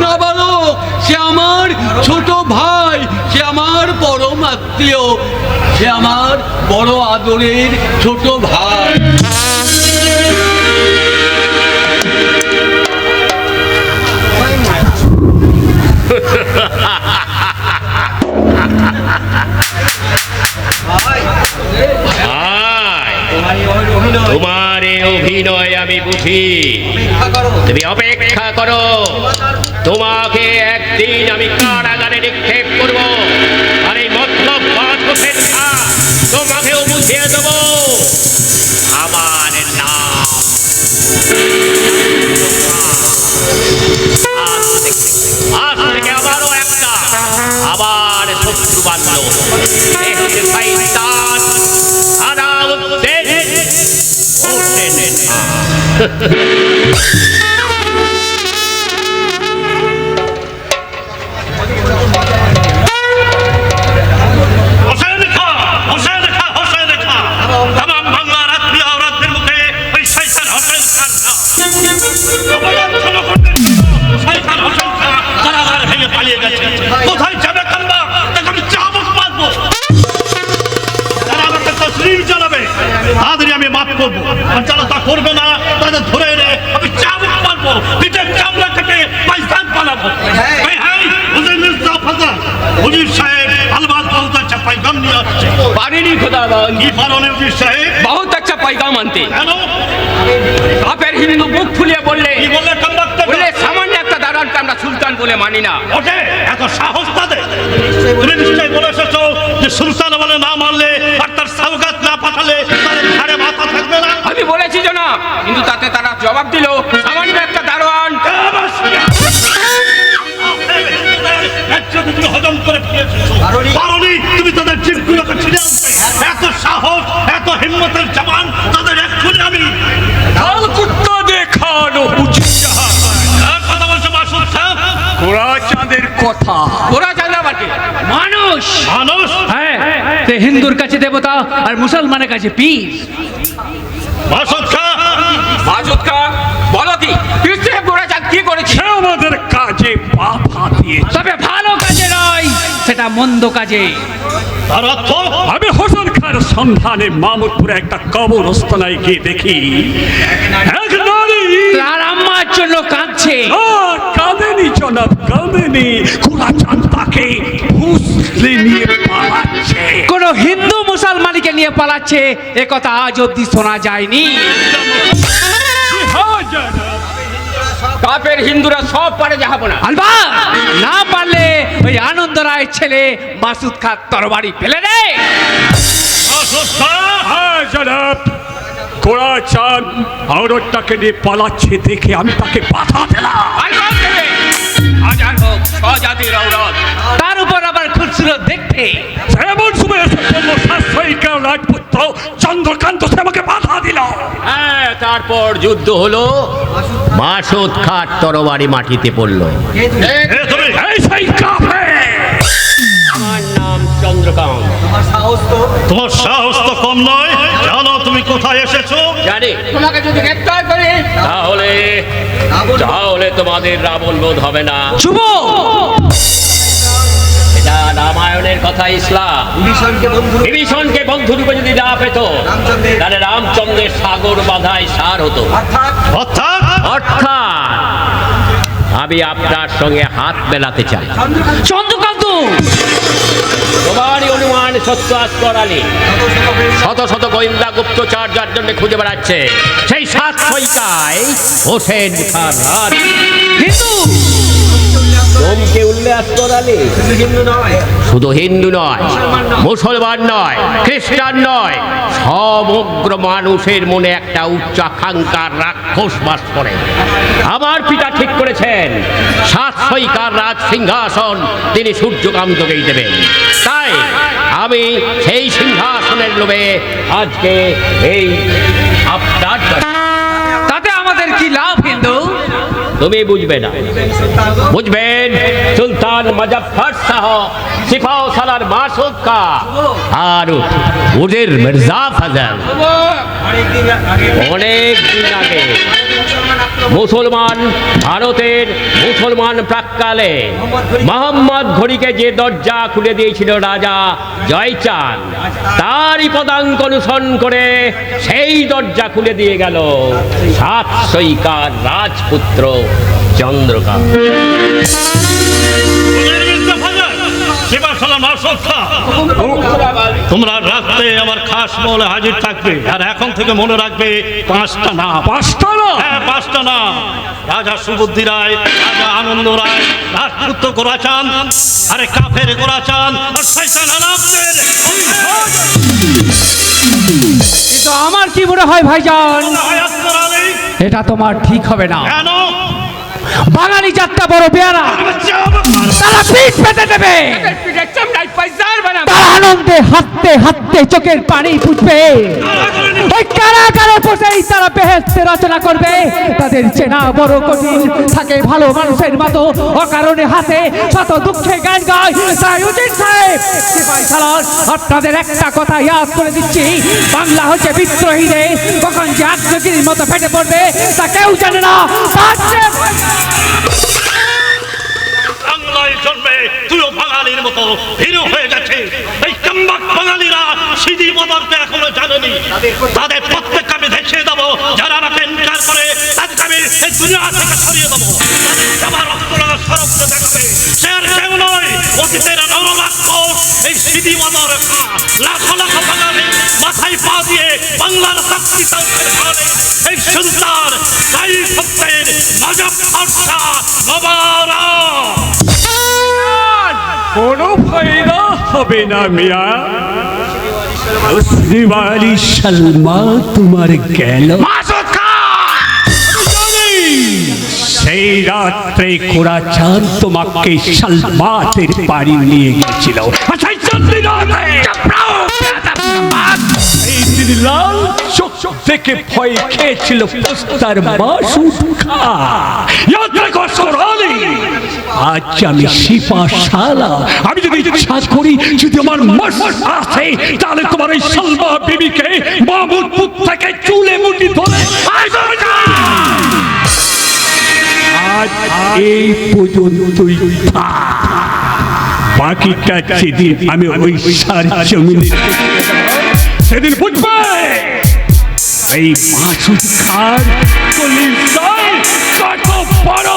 Speaker 2: নাবালক, সে আমার ছোট ভাই, সে আমার পরম আত্মীয়, সে আমার বড় আদরের ছোট ভাই।
Speaker 4: তোমার এই অভিনয় আমি বুঝি। তুমি অপেক্ষা করো, তোমাকে একদিন আমি কারাগারে নিক্ষেপ করব, আর এই মতলব তোমাকেও বুঝিয়ে দেব। আমার নাম আজ থেকে আবারও একটা আবার শত্রু বাঁধল।
Speaker 3: কোথায় যাবে কান্না? আমি চাবুক মারবো। যারা আমাকে তসলিম জানাবে তাদেরই আমি মাফ করবো, আর যারা তা করবে না তাদের ধরে এনে আমি চাবুক মারবো, পিঠের চামড়া কেটে পাইস্তান পালাবো। হুজুর সাহেব আলবাদ বহুত আচ্ছা पैगाम নিয়ে আসছে।
Speaker 5: পারিনি খোদাবন্দ।
Speaker 3: কি পারনে হুজুর সাহেব?
Speaker 5: বহুত আচ্ছা पैगाम আনতে।
Speaker 3: কেন?
Speaker 5: বাপের হিন্দু মুখ ফুলিয়ে বললে,
Speaker 3: কি বললে কন্ডাক্টর?
Speaker 5: বললে সামান্য একটা দাঁড়ানকে আমরা সুলতান বলে মানি না।
Speaker 3: ওঠে এত সাহস তাদের? তুমি নিশ্চয়ই বলে এসেছো সুলতান বলে না মারলে আর তার সওগাত না পাঠালে তার ঘাড়ে মাথা থাকবে না।
Speaker 5: আমি বলেছি জনাব, কিন্তু তাতে তারা জবাব দিল সামান্য একটা দারোয়ান।
Speaker 3: তুমি হজম করে ফেলেছো পারোনি, তুমি তাদের জিভগুলোকে ছিঁড়ে আনতে। এত সাহস, এত হিম্মতের জওয়ান তাদের এক্ষুনি আমি লাল কুত্তা দেখানো উচিত। কথা বলছো মাসুদ সাহেব?
Speaker 5: ঘোড়া চাঁদের কথা। ঘোড়া চাঁদ আবার কি? মানুষ।
Speaker 3: মানুষ
Speaker 5: হ্যাঁ, সে হিন্দুর কাছে দেবতা আর মুসলমানের কাছে পীর।
Speaker 3: মাসুদ সাহেব,
Speaker 5: মাসুদ খা, বলো কি পীর সাহেব ঘোড়া চাঁদ কি করেছে?
Speaker 3: সে আমাদের কাজে বাধা দিয়েছে।
Speaker 5: তবে ভালো কাজে নয়, সেটা মন্দ কাজে।
Speaker 3: তার অর্থ আমি হোসেন খার সন্ধানে মামুদপুরে একটা কবরস্থানায় গিয়ে দেখি এক নারী
Speaker 5: তার আম্মার জন্য কাঁদছে।
Speaker 3: কাঁদেনি জনাব, কাঁদেনি। ঘোড়া চাঁদ তাকে ফুসলে নিয়ে পালাচ্ছে।
Speaker 5: কোন হিন্দু মুসলমানকে নিয়ে পালাচ্ছে এ কথা আজ অব্দি শোনা যায়নি। কাপের হিন্দুরা সব পারে যাবো না, আলবা না পারলে ওই আনন্দ রায়ের ছেলে মাসুদ খান তরবারি ফেলে দে।
Speaker 3: হ্যাঁ জনাব, ঘোড়া চাঁদ আওরতটাকে নিয়ে পালাচ্ছে দেখে আমি তাকে বাধা দিলাম।
Speaker 5: হাজার হোক স্বজাতির ঔরত, তার উপর আবার খুচরো দেখতে।
Speaker 3: এমন সময় এসে বললো শাস্ত্রীকার রাজপুত্র চন্দ্রকান্ত সে আমাকে বাধা দিল।
Speaker 4: হ্যাঁ, তারপর যুদ্ধ হলো, মাসুদ খার তরবারি মাটিতে পড়লো।
Speaker 3: এই সেই কাফের,
Speaker 4: আমার নাম চন্দ্রকান্ত।
Speaker 3: তোমার সাহস তো কম নয়। জানো তুমি কোথায় এসেছো?
Speaker 4: জানি,
Speaker 5: তোমাকে যদি গ্রেফতার করে
Speaker 4: তাহলে তোমাদের রাবণ বোধ হবে না।
Speaker 5: শুভ
Speaker 4: এটা রামায়ণের কথা। ইসলাম বিভীষণকে বন্ধু রূপে যদি না পেত, তাহলে রামচন্দ্রের সাগর বাধায় সার হতো। অর্থাৎ আমি আপনার সঙ্গে হাত মেলাতে চাই।
Speaker 5: চন্দ্রকান্ত,
Speaker 4: তোমারই অনুমান সত্য আজ করালি শত শত গোয়েন্দা গুপ্তচর যার জন্য খুঁজে বেড়াচ্ছে, সেই সাত সৈকায় হোসেন খান রাজ
Speaker 5: হিন্দু
Speaker 4: তোমকে উল্লেখ করালি শুধু হিন্দু নয়, মুসলমান নয়, খ্রিস্টান নয়, সমগ্র মানুষের মনে একটা উচ্চাকাঙ্ক্ষার রাক্ষস বাস করে। আমার পিতা ঠিক করেছেন সাত সৈকার রাজ সিংহাসন তিনি সূর্যকান্তকেই দেবেন। তাই আমি সেই সিংহাসনের লোভে আজকে এই আপনার
Speaker 5: তাতে আমাদের কি লাভ হিন্দু?
Speaker 4: তুমি বুঝবে না, বুঝবেন সুলতান মুজফফর শাহ, সিপাহ সালার মাসুদ কা আর ওদের মির্জা ফজল। অনেক দিন আগে ভারতের মুসলমান প্রাক্কালে মোহাম্মদ ঘড়িকে যে দরজা খুলে দিয়েছিল রাজা জয়চাঁদ, তারই পদাঙ্ক অনুসরণ করে সেই দরজা খুলে দিয়ে গেল সাত সৈকার রাজপুত্র চন্দ্রকান্ত।
Speaker 3: তোমরা রাত্রে আমার খাস মহলে হাজির থাকবে, আর এখন থেকে মনে রাখবে পাঁচটা না। হ্যাঁ, পাঁচটা না। রাজা সুবুদ্ধি রায়, রাজা আনন্দ রায়, রাজপুত্র গোরাচাঁদ, আরে কাফের গোরাচাঁদ আর শয়তান আলামদের।
Speaker 5: কিন্তু আমার কি মনে হয় ভাইজান, এটা তোমার ঠিক হবে না।
Speaker 3: কেন?
Speaker 5: বাঙালি জাতটা বড় পেয়ারা, তারা পিঠ পেতে দেবে, তারা আনন্দে হাঁটতে হাঁটতে চোখের পানি ফুটবে। ওই কারাগারে বসেই তারা বেহেশতে রচনা করবে। তাদের চেনা বড় কঠিন, থাকে ভালো মানুষের মতো অকারণে হাসে, শত দুঃখে গান গায়। তাই উজির সাহেব, সিপাহি সালার, আপনাদের একটা কথা ইয়াদ করে দিচ্ছি, বাংলা হচ্ছে বিদ্রোহী দেশ, কখন যে আগ্রগিরির মতো ফেটে পড়বে তা কেউ জানে না।
Speaker 3: বাংলায় জন্মে তুইও বাঙালির মতো হিরো হয়ে গেছে। এই কাম্বাক বাঙালিরা সিধি মদরকে এখনো জানেনি। তাদের প্রত্যেককে আমি দেখিয়ে দেবো, যারা আমাকে ইনকার করে তাদেরকে আমি এই দুনিয়া থেকে সরিয়ে দেবো। আমার রক্তরাঙা স্বরূপটা দেখাবে, সে আর কেউ নয়, অতীতের নররাক্ষস এই সিধি মদর খা। লাখ লাখ বাঙালি মাথায় পা দিয়ে বাংলার শক্তিটা এই সুলতান তাই সত্যের মুজফফর শাহ মোবারক।
Speaker 5: কোনো ভয় না।
Speaker 3: হবে না মিয়া। শিবালি সালমা তোমার গেল
Speaker 5: মাসুদ খান!
Speaker 3: সেই রাত্রে কোরা চাঁদ তোমাকে সালমাতের বাড়ি নিয়ে গেছিল। সেই চন্দ্রনাথে এই দিন লাল চোখ থেকে ভয় খেয়েছিল পোস্তার মাসুদ খান। ইয়াত্রা করলি আজ আমি সিপাশালা, আমি যদি ইচ্ছা করি, যদি আমার মস আছে, তাহলে তোমার এই সালমা বিবিকে মামুদপুর থেকে চুলে মুঠি ধরে আজ এই পর্যন্তই থাক। বাকিটা সেদিন আমি ওই সার জমিনে সেদিন বুঝবে এই মাসুদ খান কলিজায় কত বড়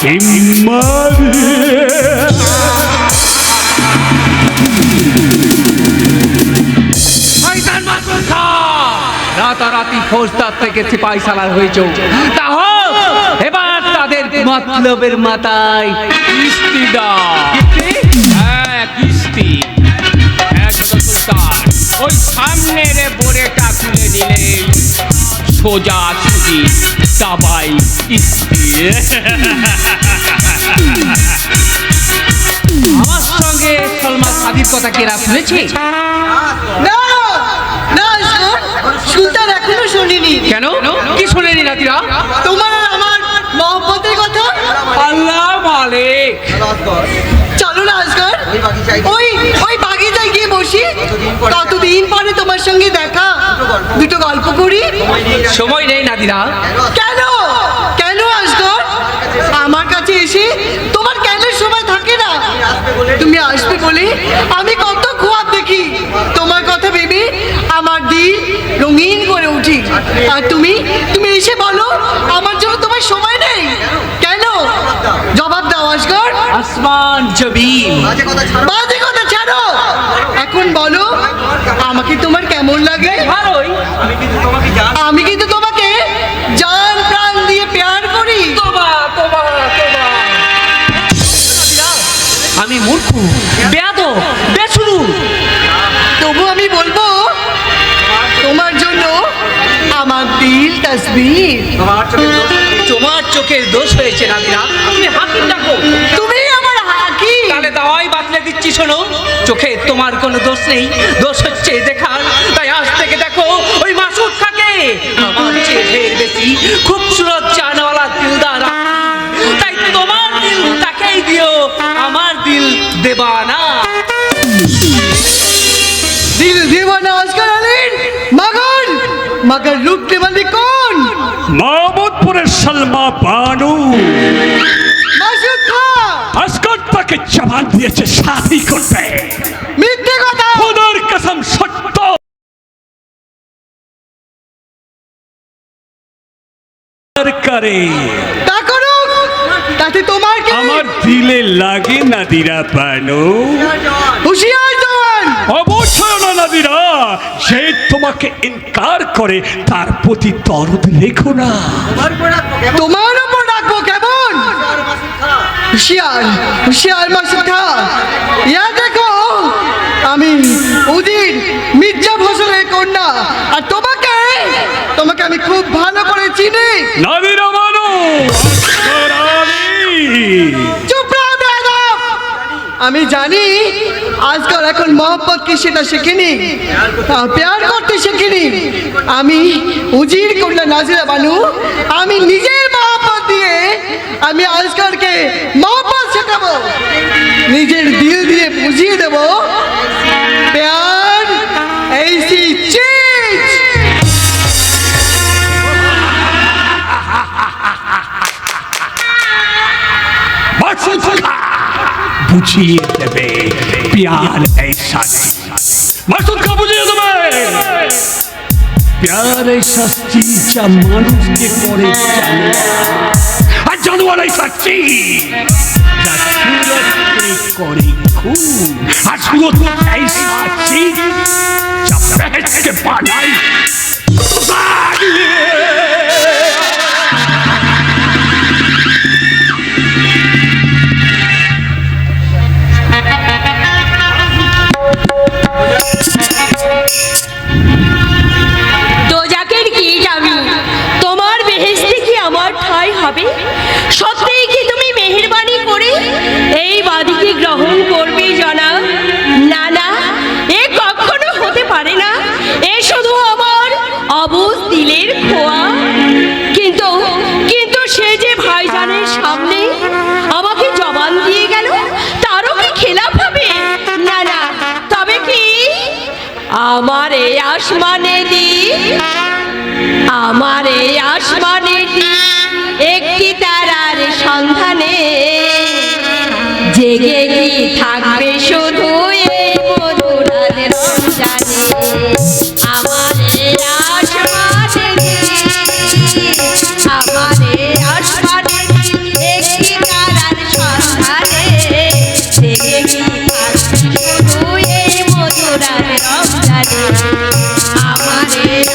Speaker 3: হিম্মত।
Speaker 5: শয়তান মাসুদ খান! রাতারাতি ফৌজদার থেকে সিপাহী সালার হয়েছে, তা হোক, এবার তাদের মতলবের মাথায় কিস্তি দাও। হ্যাঁ, কিস্তি। একদম সুলতান, ওই সামনের বোরেটা খুলে নিলে সোজা ছুটি দাবাই কিস্তি। আমার সঙ্গে সলমা সাদির কথা কেরা শুনেছে?
Speaker 1: না না সুলতান এখনো শুনিনি।
Speaker 5: কেন? কি শোনেনি নাতিরা?
Speaker 1: তোমার আর আমার মহব্বতের কথা।
Speaker 5: আল্লাহ মালিক!
Speaker 1: চলো না আজকাল ওই ওই বাগিচায় গিয়ে বসি, কতদিন পরে তোমার সঙ্গে দেখা, দুটো গল্প করি।
Speaker 5: সময় নেই নাদিরা।
Speaker 1: কেন কেন আজকাল আমার কাছে এসে তোমার কেন সময় থাকে না? তুমি আসবে বলে আমি কত খোয়াব দেখি, তোমার কথা ভেবে আমার দিল রঙিন করে উঠি, আর তুমি তুমি এসে বলো আমার জন্য তোমার সময় নেই। কেন? জবাব দাও আজকাল।
Speaker 5: আসমান জবিন।
Speaker 1: বাজে কথা ছাড়ো, এখন বলো আমাকে তোমার কেমন লাগে?
Speaker 5: ভালোই।
Speaker 1: আমি কিন্তু তোমাকে জান প্রাণ দিয়ে প্যার করি।
Speaker 5: তোবা তোবা তোবা। আমি মূর্খ, বেয়াদব, বেসুরু।
Speaker 1: তবু আমি বলবো তোমার জন্য আমার দিল তসবির।
Speaker 5: তোমার চোখের দোষ হয়েছে নাদিরা, তুমি হাকিম ডাকো।
Speaker 1: তুমি আমার হাকি।
Speaker 5: তাহলে দাওয়াই বাতলে দিচ্ছি, শোনো। চোখে তোমার কোনো দোষ নেই, দোষ হচ্ছে দেখার। তাই আজ থেকে দেখো ওই মাসুদ খাকে আমার চেয়ে ঢের বেশি খুবসুরত জানওয়ালা দিলদার। তাই তোমার দিল তাকেই দিও, আমার দিল দেবা না।
Speaker 1: দিল दीवाना आजकल अलीन मगर मगर लूटने वाली कौन?
Speaker 3: মাহমুদপুরের সালমা বানু।
Speaker 1: मासूद खान।
Speaker 3: আজকাল তাকে জবান দিয়েছে শাদি করবে।
Speaker 1: मिथ्ये কথা।
Speaker 3: খোদার কসম সত্য। করে
Speaker 1: তা করো, তাতে তোমার কি?
Speaker 3: আমার দিলে লাগে নাদিরা বানু।
Speaker 1: হুঁশিয়ার জওয়ান।
Speaker 3: অবশ্যই না নাদিরা, যে তোমাকে ইনকার করে তার প্রতি দরদ রেখো না।
Speaker 1: তোমার উপর রাখবো কেমন? হুঁশিয়ার হুঁশিয়ার মাসুদ খান, ইয়া দেখো আমি উদির মির্জা ফসলের কন্যা, আর তোমাকে তোমাকে আমি খুব ভালো করে চিনি।
Speaker 3: নাদিরা বানু
Speaker 1: চুপ রও বেয়াদব। আমি জানি আজকাল এখন মহব্বত কি সেটা শিখিনি, প্যার করতে শিখিনি। আমি উজির কন্যা নাজিরা বানু, আমি নিজের মহব্বত দিয়ে আমি আজকালকে মহব্বত শেখাবো, নিজের দিল দিয়ে বুঝিয়ে দেব প্যার ऐसी चीज।
Speaker 3: বুঝিয়ে দেবে প্যার ऐसा মাসুদ কা বুঝিয়ে দেবে প্যার ऐसा चीज যা মানুষকে করে জানোয়ার, আর জানোয়ার ऐसा चीज যা সুরতকে করে খুন, আর সুরত ऐसा चीज যা বেহেশতকে বানায়
Speaker 1: সত্যিই কি তুমি মেহেরবানি করে এই বাদীকে গ্রহণ করবে জানা? না না, এ কখনো হতে পারে না। এ শুধু আমার অবুঝ দিলের খোয়া। কিন্তু কিন্তু সে যে ভাইজানের সামনে আমাকে জবান দিয়ে গেল, তারও কি খেলাপ হবে? না না, তবে কি আমার এই আসমানে আমার এই আসমানে একটি তারার সন্ধানে জেগে কি থাকবে শুধু এই মধুর রমজানে। আমার এই আসমানে আমার এই আসমানে একটি তারার সন্ধানে জেগে কি থাকবে শুধু এই মধুর রমজানে। আমার এই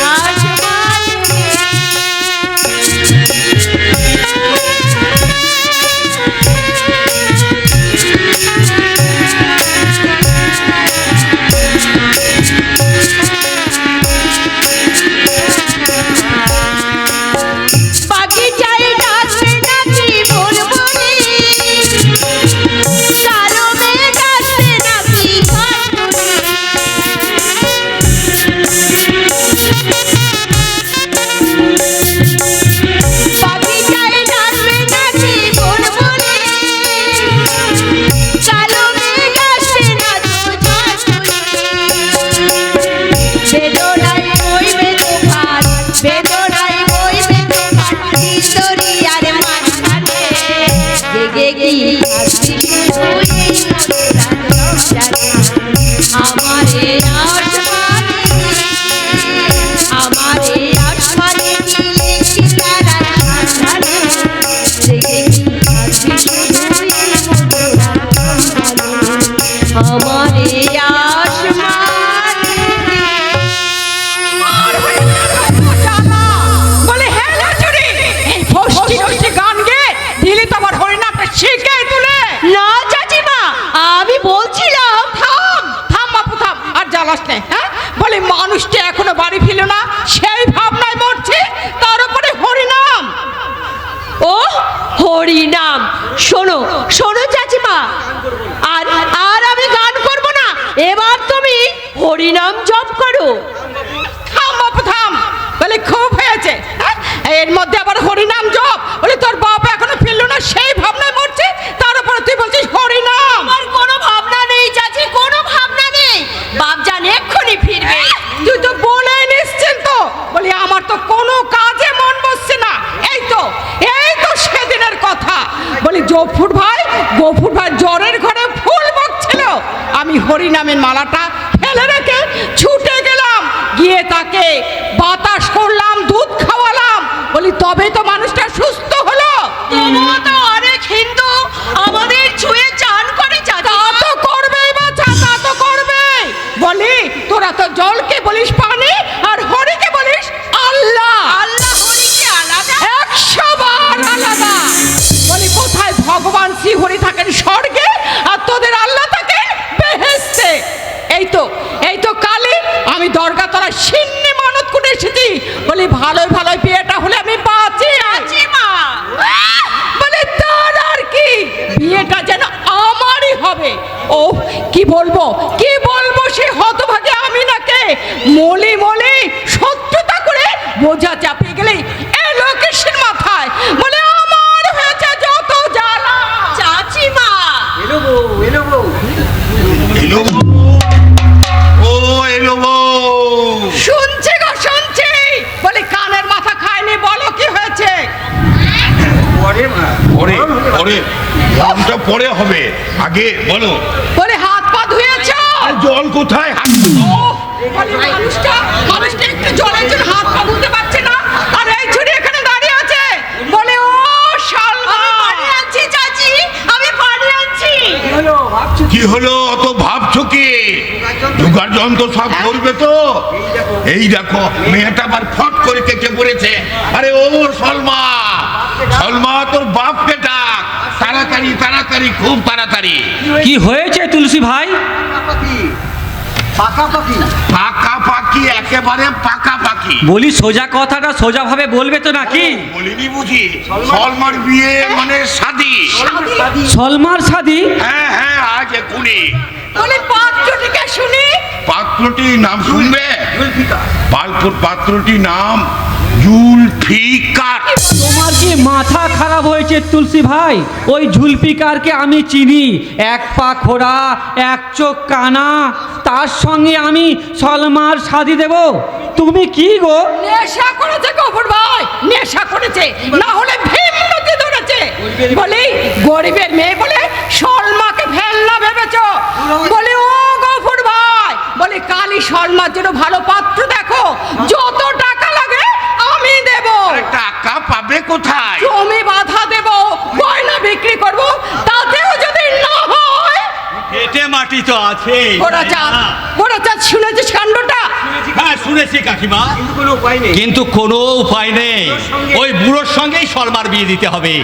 Speaker 7: বলে মানুষটা এখনো বাড়ি ফিরল না, সেই ভাবনায় মরছে, তার উপরে হরিনাম।
Speaker 1: ও হরিনাম! শোনো শোনো চাচিমা, আর আর আমি গান করব না, এবার তুমি হরিনাম জপ করো।
Speaker 7: থাম বাপু থাম, বলে খুব হয়েছে। এর মধ্যে আবার হরিনাম জপ? বলে তোর বাপ এখনো ফিরল না, সেই ভাবনায় মরছে, তার উপরে তুই বলছিস হরিনাম?
Speaker 1: আমার কোনো ভাবনা নেই চাচি, কোনো ভাবনা নেই। বাপ জানে এক্ষুনি ফিরবে।
Speaker 7: তুই তো বলে নিশ্চিন্ত। বলি আমার তো কোনো কাজে মন বসছে না। এই তো সেদিনের কথা। বলি গফুর ভাই জ্বরের ঘরে ফুল বকছিল, আমি হরিনামের মালাটা ফেলে রেখে ছুটে গেলাম, গিয়ে তাকে বাতাস করলাম, দুধ খাওয়ালাম। বলি তবে তো মানুষটা সুস্থ হলো।
Speaker 1: তবুও তো অনেক হিন্দু আমাদের ছুঁয়ে চান করে চাচি।
Speaker 7: তা তো করবেই বাছা, তা তো করবেই। বলি তোরা তো জলকে বলিস পানি, আর হরিকে বলিস আল্লাহ।
Speaker 1: আল্লাহ হরি কি আলাদা?
Speaker 7: 100 বার আলাদা। বলি কোথায় ভগবান শ্রীহরি থাকেন স্বর্গে, আর তোদের আল্লাহ থাকেন বেহেশতে। এই তো কালে আমি দরগা তলা সিন্নি মানত করে এসেছি। বলি ভালোই ভালোই বিয়েটা হলে আমি বাঁচি।
Speaker 1: চাচিমা
Speaker 7: বলে তার আর কি, বিয়েটা যেন আমারই হবে। ও কি বলবো সে হতভাগে আমি নাকে মলি শত্রুতা করে বোঝা চাপিয়ে গেলেই এলো কৃষ্ণের মাথায়। বলে আমার হয়েছে যত জ্বালা।
Speaker 1: চাচিমা
Speaker 8: এলো ও এলো
Speaker 7: শুনছে গো শুনছে। বলে কানের মাথা খায়নি, বলো কি হয়েছে?
Speaker 8: পরে হবে, আগে বলো।
Speaker 7: বলে হাত পা ধুয়েছ?
Speaker 8: জল কোথায়?
Speaker 7: বলে মানুষটা একটু জলের জন্য হাত পা ধুতে পারছে না, আর এই ছুরি এখানে দাঁড়িয়ে আছে। বলে ও শালমা,
Speaker 1: পানি আনছি চাচি, আমি পানি আনছি।
Speaker 8: কি হলো অত ভাবছো কি? জোগাড় যন্ত্র সব করবে তো? এই দেখো মেয়েটা আবার ফট করে কেটে পড়েছে। আরে ও সলমা তোর বাপকে ডাক, তাড়াতাড়ি খুব তাড়াতাড়ি।
Speaker 5: কি হয়েছে তুলসী ভাই?
Speaker 8: পাকা পাকি
Speaker 9: নাকি একেবারে পাকাপাকি?
Speaker 5: বলি সোজা কথাটা সোজা ভাবে বলবে তো নাকি?
Speaker 9: বলিনি বুঝি? সলমার বিয়ে মানে শাদি।
Speaker 5: সলমার শাদি?
Speaker 9: হ্যাঁ হ্যাঁ, আজ এক্ষুনি।
Speaker 7: বলে পাত্রটিকে শুনি।
Speaker 9: পাত্রটির নাম শুনবে? পাত্রটির নাম জুলফিকার।
Speaker 5: তোমার কি মাথা খারাপ হয়েছে তুলসী ভাই? ওই ঝুলপিকারকে আমি চিনি, এক পা খোড়া, এক চোখ কানা, তার সঙ্গে আমি সলমার শাদি দেব? তুমি কি গো?
Speaker 7: নেশা করেছে গফুর ভাই, নেশা করেছে, না হলে ভীম নদী ধরেছে। বলি গরিবের মেয়ে বলে সলমাকে ফেলনা ভেবেছ? বলি ও গফুর ভাই, বলি কালী সলমার জন্য ভালো পাত্র দেখো, যত টাকা লাগে আমি দেব।
Speaker 9: টাকা পাবে কোথায়?
Speaker 7: জমি বাধা দেব, গয়না বিক্রি করব, তাতেও যদি না হয়।
Speaker 2: পেটে মাটি তো আছে।
Speaker 7: গোড়াচাঁদ শুনেছিস কাণ্ডটা?
Speaker 2: হ্যাঁ শুনেছি কাকিমা, কিন্তু কোনো উপায় নেই। ওই বুড়োর সঙ্গেই সলমার বিয়ে দিতে হবে।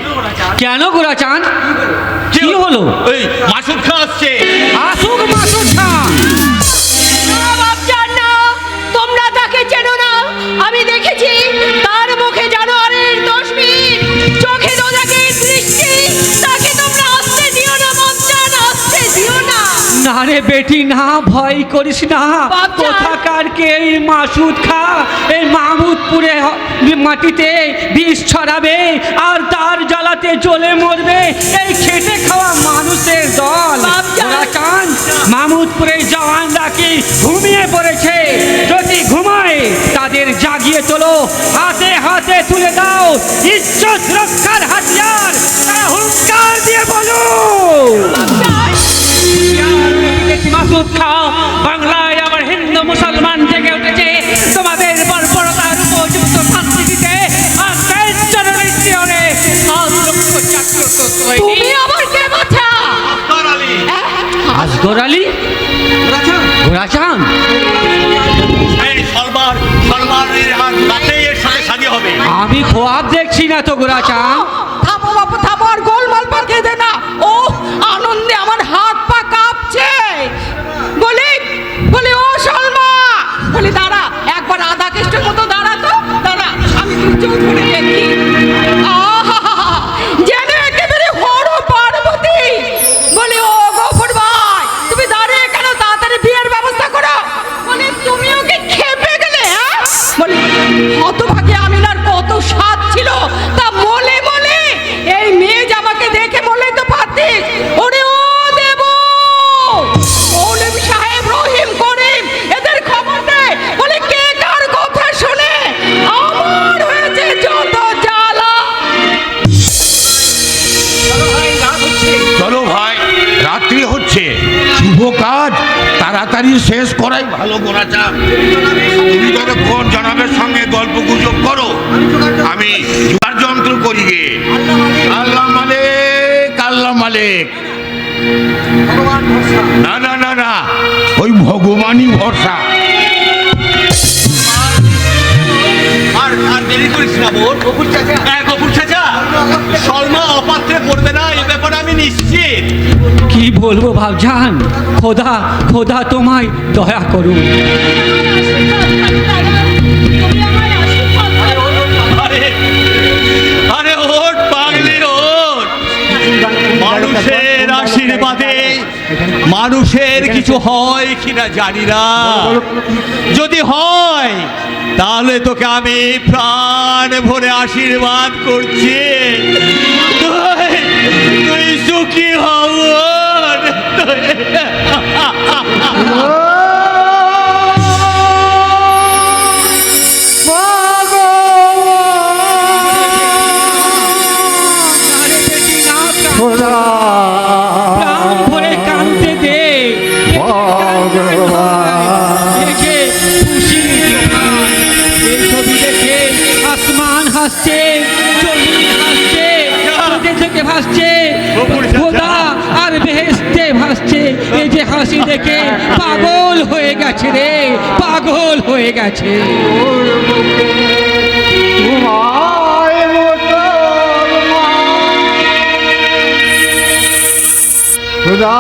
Speaker 5: কেন গোরাচাঁদ, কি হলো?
Speaker 2: ওই মাসুদ খান আসছে।
Speaker 5: আসুক মাসুদ খান।
Speaker 1: তোমরা তাকে চেনো না, আমি দেখেছি তার মুখে জানোয়ারের তসবির, চোখে দোজাকের দৃষ্টি। তাকে তোমরা আসতে দিও না বাপজান, আসতে দিও না।
Speaker 5: না রে বেটি না, ভয় করিস না।
Speaker 1: বাপজান।
Speaker 5: কোথাকার কে এই মাসুদ খা এই মাহমুদপুরে মাটিতে বিষ ছড়াবে আর তার জ্বালাতে জ্বলে মরবে এই খেটে খাওয়া মানুষের দল।
Speaker 1: বাপজান।
Speaker 5: গোরাচাঁদ, মাহমুদপুরের জওয়ানরা কি ঘুমিয়ে পড়েছে? যদি ঘুমায় তাদের জাগিয়ে তোলো, হাতে হাতে তুলে দাও ইজ্জত রক্ষার হাতিয়ার। তারা হুঙ্কার দিয়ে বলো, মাসুদ খাও, বাংলায় আবার হিন্দু মুসলমান জেগে উঠেছে তোমাদের বর্বরতার উপযুক্ত শাস্তি দিতে। আর
Speaker 7: তুমি আবার কে বাছা?
Speaker 5: আসগর আলী, গোরাচাঁদ,
Speaker 2: এই সলমানের আর রাতেই এর সাথে শাদি হবে।
Speaker 5: আমি খোয়াব দেখছি না তো গোরাচাঁদ।
Speaker 7: থামো বাপু থামো, আর গোলমাল পাকিয়ে দে না। ও আনন্দে আমার হাত পা কাঁপছে। বলি বলি ও সলমা, বলি দাঁড়া একবার আধা কেষ্টের মতো দাঁড়া তো, দাঁড়া আমি তুই চোখ করে দেখি। যেন একেবারে হর পার্বতী। বলি ও গফুর ভাই, তুমি দাঁড়িয়ে কেন? তাড়াতাড়ি বিয়ের ব্যবস্থা করো। বলি তুমিও কি খেপে গেলে? হ্যাঁ বলি হতভাগী আমিনার কত স্বাদ ছিল, তা মলে মলে এই মেয়ে জামাকে দেখে বলে তো পারতিস। ওরে ও দেব, মৌলভী সাহেব, রহিম, করিম, এদের খবর দে। বলে কে কার কথা শুনে আমার হয়েছে যত জ্বালা।
Speaker 9: চলো ভাই, রাত্রি হচ্ছে, শুভ কাজ তাড়াতাড়ি শেষ করাই ভালো। গোরাচাঁদ, তুমি ততক্ষণ জনাবের সঙ্গে গল্প গুজব করো, আমি জোয়ার যন্ত্র করি গে। আল্লাহ মালিক, আল্লাহ মালিক। না না না না, ওই ভগবানই ভরসা।
Speaker 2: আর আর দেরি করিস না বোন। গফুর চাচা, হ্যাঁ গফুর চাচা, সলমা অপাত্রে পড়বে না, এই ব্যাপারে আমি নিশ্চিত।
Speaker 5: কি বলবো ভাবজান, খোদা খোদা তোমায় দয়া করুন।
Speaker 2: আরে আরে ওঠ পাগলি ওঠ। মানুষের আশীর্বাদে মানুষের কিছু হয় কিনা জানি না, যদি হয় তাহলে তোকে আমি প্রাণ ভরে আশীর্বাদ করছি। তুই সুখী হব।
Speaker 5: প্রাণ ভরে কাঁদতে দে। দেখে খুশি এই ছবি দেখে আসমান হাসছে, জমিন হাসছে, নদী থেকে ভাসছে, খোদা আর বেহেশতে ভাসছে। এই যে হাসি দেখে পাগল হয়ে গেছে রে, পাগল হয়ে গেছে।
Speaker 6: ঘুমায় মুসলমান, খোদা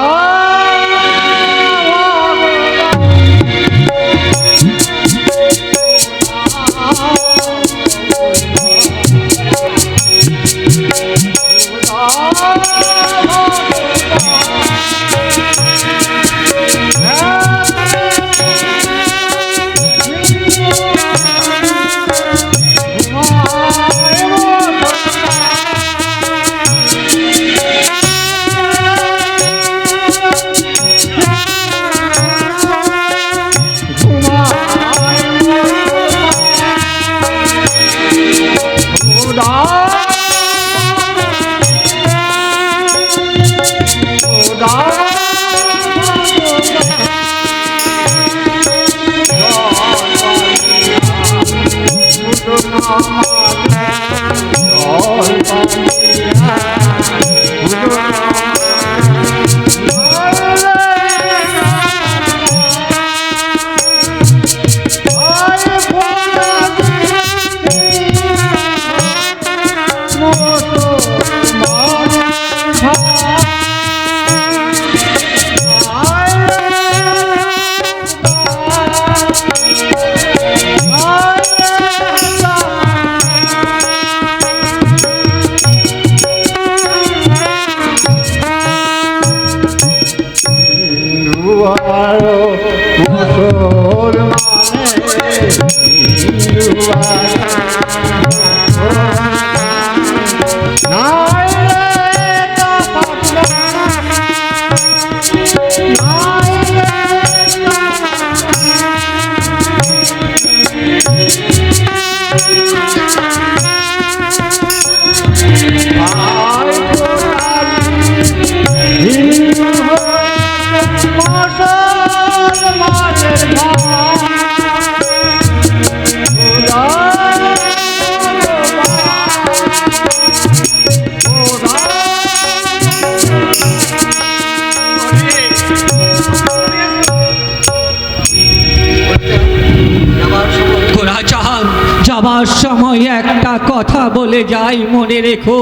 Speaker 5: যাবার সময় একটা কথা বলে যাই, মনে রেখো,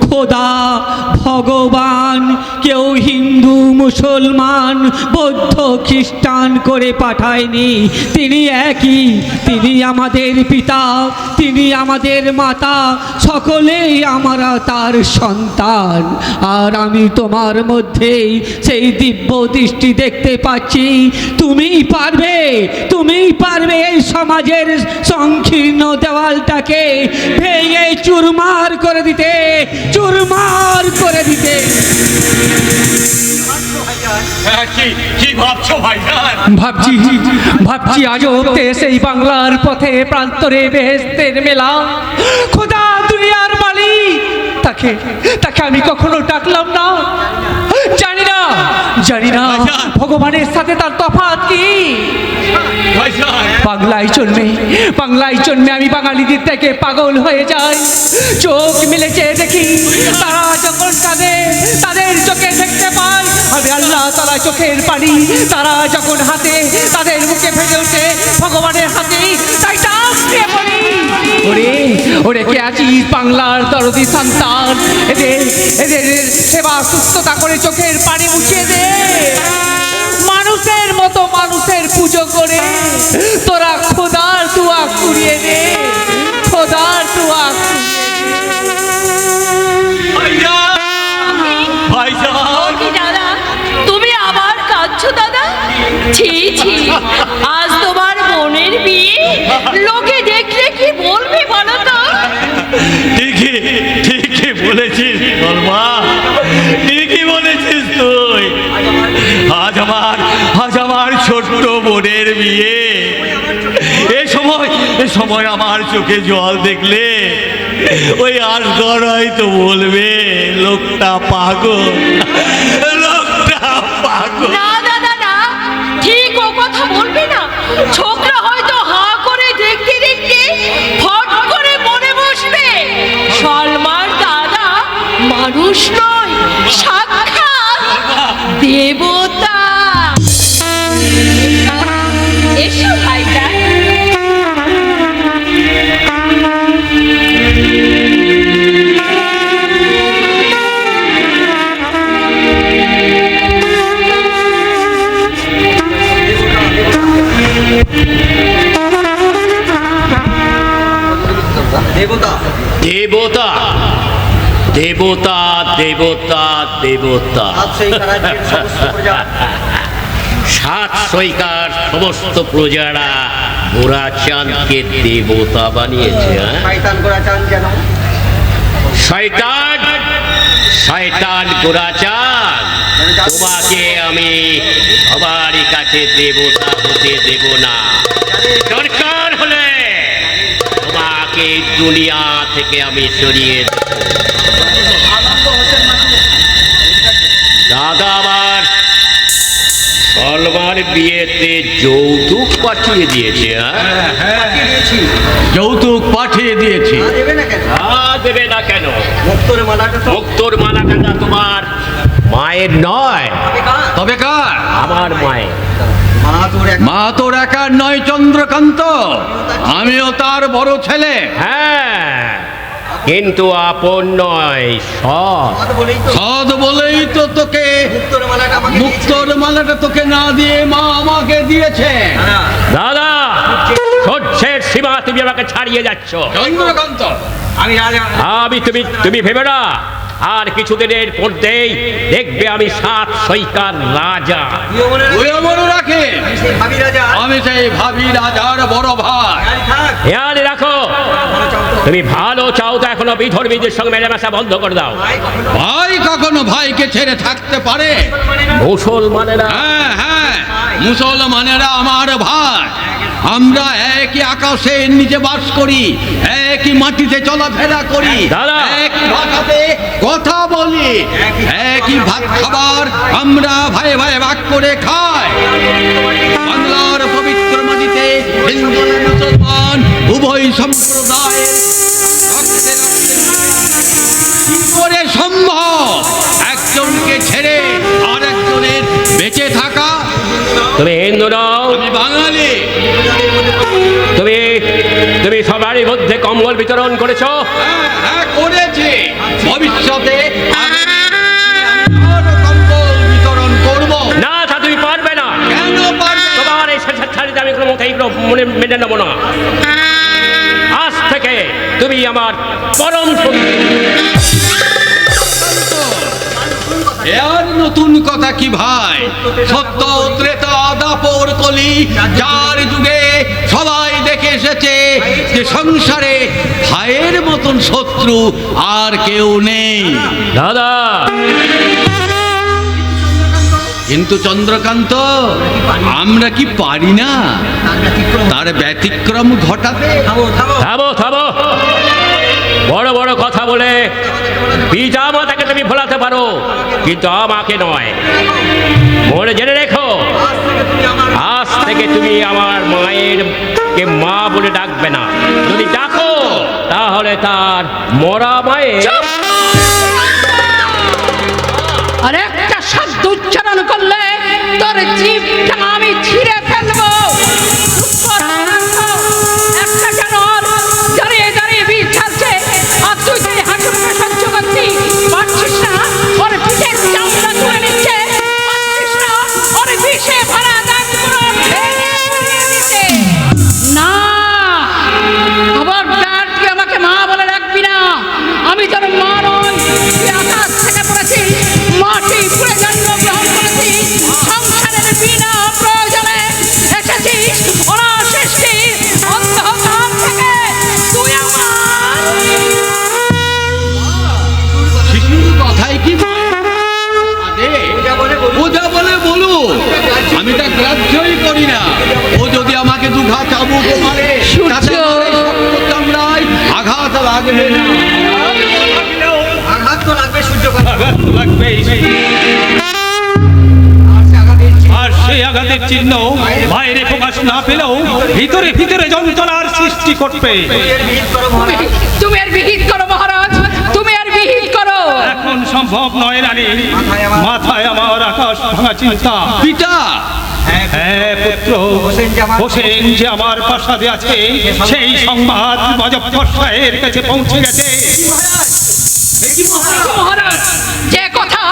Speaker 5: খোদা ভগবান কেউ হিন্দু মুসলমান বৌদ্ধ খ্রিস্টান করে পাঠায়নি। তিনি একই, তিনি আমাদের পিতা, তিনি আমাদের মাতা, সকলেই আমরা তার সন্তান। আর আমি তোমার মধ্যেই সেই দিব্য দৃষ্টি দেখতে পাচ্ছি। তুমিই পারবে এই সমাজের সংকীর্ণ দেওয়ালটাকে ভেঙে চুরমার করে দিতে।
Speaker 2: কি ভাবছো ভাইজান?
Speaker 5: ভাবছি আজব দেশ এই বাংলার পথে প্রান্তরে বেহেশতের মেলা। খোদা দুনিয়ার মালিক, তাকে আমি কখনো ডাকলাম না। জানি না ভগবানের সাথে তার তফাৎ কি। বাংলায় জন্মে আমি বাঙালিদের থেকে পাগল হয়ে যাই। চোখ মিলেছে দেখি, তারা যখন তাদের চোখে দেখতে পাই আমি আল্লাহ তাআলা চোখের পানি। তারা যখন হাতে তাদের মুখে ফেটে ওঠে ভগবানের হাতেই, তাই ডাকতে বলি, ওরে কে আছিস বাংলার দরদি সন্তান, এদের সেবা সুস্থতা করে চোখের পানি মুছিয়ে দে। মানুষের মতো মানুষের পুজো করে তোরা খোদার দুয়া কুড়িয়ে দে।
Speaker 1: দাদা, তুমি আবার কাঁদছো দাদা? ছি, আজ তোমার বোনের বিয়ে, লোকে দেখলে কি বলবে বলো তো?
Speaker 2: ঠিকই বলেছিস বলমা, ঠিকই বলেছিস তুই। আজ আমার ছোট্ট বোনের বিয়ে। এ সময় আমার চোখে জল দেখলে ওই আসগর হয়তো বলবে লোকটা পাগল।
Speaker 1: না দাদা না, ঠিক ও কথা বলবে না। ছোকরা হয়তো হাঁ করে দেখতে ফট করে মনে বসবে সলমার দাদা মানুষ নয়, সাক্ষাৎ দেবতা। এসো ভাইটা।
Speaker 4: দেবতা দেবতা দেবতা দেবতা সাত সৈকার সমস্ত প্রজারা গোরাচাঁদকে দেবতা বানিয়েছে। শয়তান শয়তান গোরাচাঁদ, তোমাকে আমি সবারই কাছে দেবতা হতে দেব না। দরকার হলে তোমাকে দুনিয়া থেকে আমি সরিয়ে দেব। দাদা আমার সলমার বিয়েতে যৌতুক পাঠিয়ে দিয়েছে।
Speaker 2: যৌতুক পাঠিয়ে দিয়েছি।
Speaker 4: দেবে না কেন? মুক্তোর মালাটা তোমার মায়ের নয়,
Speaker 2: তবে কার?
Speaker 4: আমার মায়ের।
Speaker 2: মা তোর একার নয় চন্দ্রকান্ত, আমিও তার বড় ছেলে।
Speaker 4: হ্যাঁ, কিন্তু আপন নয়, সৎ।
Speaker 2: সদ বলেই তো তোকে মুক্তোর মালাটা তোকে না দিয়ে মা আমাকে দিয়েছে।
Speaker 4: দাদা, সহ্যের সীমা তুমি আমাকে ছাড়িয়ে যাচ্ছ।
Speaker 2: চন্দ্রকান্ত,
Speaker 4: আমি তুমি ভেবে না, আর কিছুদিনের মধ্যেই দেখবে আমি সাত সৈকার রাজা।
Speaker 2: মনে রাখে আমি সেই ভাবি রাজার বড় ভাই।
Speaker 4: খেয়াল রাখো, তুমি ভালো চাও তো এখনো বিধর্মীদের সঙ্গে মেলামেশা বন্ধ করে দাও।
Speaker 2: ভাই কখনো ভাইকে ছেড়ে থাকতে পারে?
Speaker 4: মুসলমানেরা,
Speaker 2: হ্যাঁ হ্যাঁ, মুসলমানেরা আমার ভাই। আমরা একই আকাশের নিচে বাস করি, একই মাটিতে চলাফেরা করি,
Speaker 4: দাদা।
Speaker 2: একই ভাষাতে কথা বলি, একই ভাত খাবার আমরা ভাই ভাই ভাগ করে খাই। বাংলার পবিত্র মাটিতে হিন্দু মুসলমান উভয় সম্প্রদায়ের রক্তে রক্তে কি করে সম্ভব একজনকে ছেড়ে আর একজনের বেঁচে থাকা?
Speaker 4: তুমি হিন্দু নও,
Speaker 2: আমি বাঙালি।
Speaker 4: তুমি সবারই মধ্যে কম্বল বিতরণ করেছো।
Speaker 2: হ্যাঁ করেছি, ভবিষ্যতে আমি আরো কম্বল বিতরণ করব।
Speaker 4: না, তা তুমি পারবে না।
Speaker 2: কেন পারবে না?
Speaker 4: তোমার এই স্বেচ্ছাচারিতা আমি কোনো মতেই মনে মেনে নেবো না। আজ থেকে তুমি আমার পরম সঙ্গী।
Speaker 2: এর নতুন কথা কি ভাই? সত্য ত্রেতা দাপর কলি যার যুগে সবাই দেখে এসেছে যে সংসারে ভাইয়ের মতন শত্রু আর কেউ নেই।
Speaker 4: দাদা,
Speaker 2: কিন্তু চন্দ্রকান্ত, আমরা কি পারি না তার ব্যতিক্রম ঘটাতে?
Speaker 4: থামো থামো, বড় বড় কথা বলে পিতা মাতাকে তুমি ভোলাতে পারো, কিন্তু আমাকে নয়। মনে জেনে রেখো, আজ থেকে তুমি আমার মায়ের কে মা বলে ডাকবে না। যদি ডাকো তাহলে তার মরা মায়ের।
Speaker 7: আর একটা শব্দ উচ্চারণ করলে তোর জিভটা আমি ছিঁড়ে ফেলবো। একটা কেন দাঁড়িয়ে দাঁড়িয়ে বিষ ঢালছে, আর তুই তুই হাসুরকে সহ্য করছিস। পারছিস না ওর পিঠের চামড়া তুলে নিচ্ছে, পারছিস না ওর বিষে ভরা দাঁতগুলো ভেঙে পুড়িয়ে দিতে। না, খবরদার তুই আমাকে মা বলে রাখবি না। আমি তোর মা নই। তুই আকাশ থেকে পড়েছিস, মাটি পুড়ে জন্মগ্রহণ করেছিস, সংসারের বিনা প্রয়োজনে এসেছিস অনাসৃষ্টি অন্ধকার থেকে। তুই আমার
Speaker 2: শিশুর কথাই কি বোঝা বলে বলু, আমি তা গ্রাহ্যই করি না। ও যদি আমাকে দুঘা চাবুক মারে, তাতে আমার এই শক্ত চামড়ায় আঘাত লাগবে না।
Speaker 6: আঘাত তো লাগবে, সূর্য
Speaker 10: আর সেই আঘাতের চিহ্ন বাইরে প্রকাশ না পেলেও ভিতরে ভিতরে যন্ত্রণার সৃষ্টি করবে।
Speaker 7: তুমি আর বিহিত করো মহারাজ, তুমি আর বিহিত করো।
Speaker 10: এখন সম্ভব নয় রানী, মাথায় আমার আকাশ ভাঙা চিন্তা।
Speaker 2: পিতা,
Speaker 10: হ্যাঁ পুত্র, হোসেন যে আমার প্রাসাদে আছে সেই সংবাদ মজফর শাহের কাছে পৌঁছে গেছে।
Speaker 7: মহারাজ, যে কথা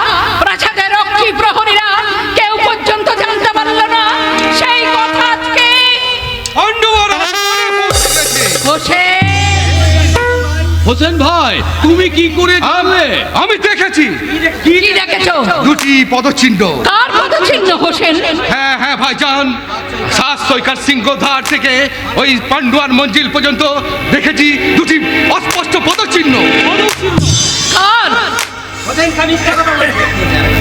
Speaker 7: প্রাসাদের রক্ষী প্রহরীরা কেউ পর্যন্ত জানতে পারল না, সেই কথা আজকে হোসেন
Speaker 8: হোসেন ভাই তুমি কি করে জানলে? আমি দেখেছি।
Speaker 7: কি দেখেছো?
Speaker 8: দুটি পদচিহ্ন।
Speaker 7: কার পদচিহ্ন হোসেন?
Speaker 8: হ্যাঁ হ্যাঁ ভাইজান, সাতসইকার সিংহধার থেকে ওই পান্ডুয়ার মঞ্জিল পর্যন্ত দেখেছি দুটি অস্পষ্ট পদচিহ্ন।
Speaker 7: কার?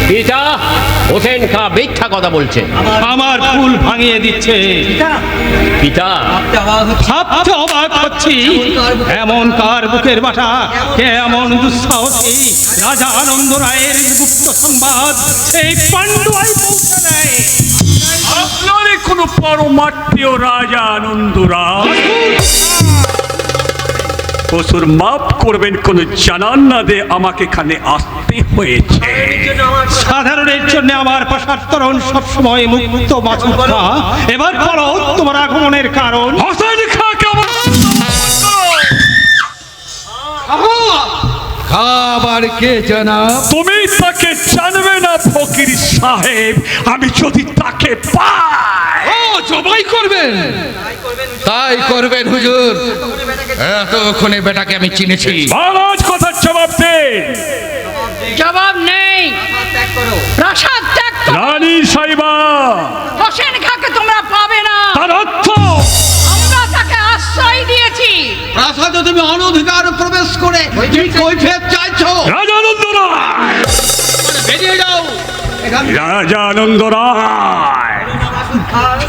Speaker 4: পিতা, হোসেন খা মিথ্যা কথা বলছে।
Speaker 10: আমার ফুল ভাঙিয়ে দিচ্ছে।
Speaker 4: পিতা,
Speaker 10: ভাবতে অবাক হচ্ছি, এমন কার বুকের বাটা, কে এমন দুঃসাহসী রাজা আনন্দ রায়ের গুপ্ত সংবাদ সেই পান্ডুয়ায় পৌঁছে দেয়।
Speaker 3: আপনার কোনো পরমাত্মীয় রাজা আনন্দরায় কসুর মাফ করবেন, কোন জানান না দে আমাকে এখানে আসতে হয়েছে।
Speaker 10: সাধারণের জন্য আমার পাশার তরণ সবসময় মুক্ত মাছুকা। এবার বলো তোমার আগমনের কারণ।
Speaker 3: হোসেন খাকে আমার
Speaker 8: খাবার কে জানাব?
Speaker 3: তুমি তাকে জানবে না ফকির সাহেব। আমি যদি তাকে পাই,
Speaker 8: ও জবাই করবেন? তাই করবেন হুজুর। এতক্ষণে বেটাকে আমি চিনেছি।
Speaker 3: মহারাজ কথার জবাব দে।
Speaker 7: জবাব নেই। প্রাসাদ ত্যাগ করো।
Speaker 3: রানী সাহেবা,
Speaker 7: হোসেন খাকে তোমরা পাবে না।
Speaker 3: তার অর্থ
Speaker 7: আমরা তাকে আশ্রয় দিয়েছি।
Speaker 8: প্রাসাদে তুমি অনধিকার প্রবেশ করে তুমি কৈফিয়ত চাইছো?
Speaker 3: রাজা আনন্দ রায়,
Speaker 8: বেরিয়ে যাও।
Speaker 3: রাজা আনন্দ রায়।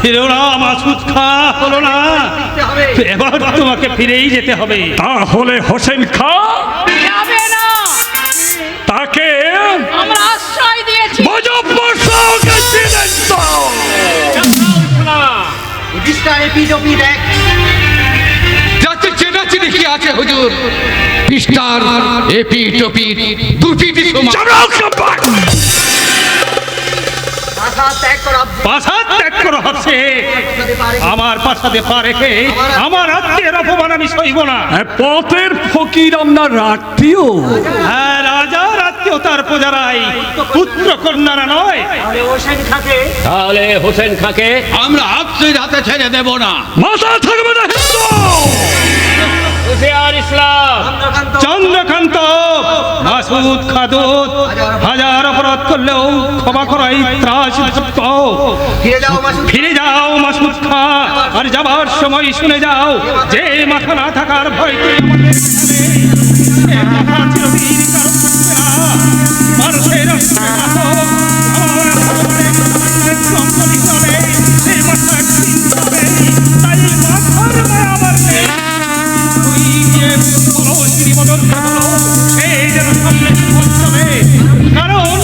Speaker 10: ফিরো না মাসুদ খা, হলো না। এবার তোমাকে ফিরেই যেতে হবে।
Speaker 3: তাহলে হোসেন খা
Speaker 7: যাবে না।
Speaker 3: তাকে
Speaker 7: আমরা আশ্রয় দিয়েছি।
Speaker 3: মুজফ্ফর শাহকে চিনেন তো?
Speaker 8: যাতে চেনাচিনি কি আছে হুজুর? পিস্টার এপি টপি দুপিটি সমান।
Speaker 10: প্রাসাদ ত্যাগ করো হচ্ছে। আমার প্রাসাদে পা রেখে আমার আত্মীয়ের অপমান আমি সইব না।
Speaker 3: পথের ফকির আপনার আত্মীয়?
Speaker 10: হ্যাঁ, রাজার আত্মীয়তার প্রজারাই, পুত্র কন্যারা নয়।
Speaker 4: তাহলে হোসেন খাকে
Speaker 8: আমরা আপনার হাতে ছেড়ে দেব না।
Speaker 3: মাথা থাকবে না হিন্দু।
Speaker 4: হুশিয়ার ইসলাম,
Speaker 10: চন্দ্রকান্ত, মাসুদ খাদুত হাজার অপরাধ করলেও ক্ষমা করাই ত্রাস। ফিরে যাও মাসুদ খা, আর যাবার সময় শুনে যাও যে মাথা না থাকার ভয় তুই আমাদের এখানে। এ মাথা চিরদিন কারো থাকবে না। মানুষের রক্তে মাথা, আমার ভগবানের জঙ্গলি চলে, এই মাথা একদিন যাবে, তাই মাথার মায়া আমার নেই। তুই যে বলো শ্রীমদন বলো, সেই যেন সামনে চলে, কারণ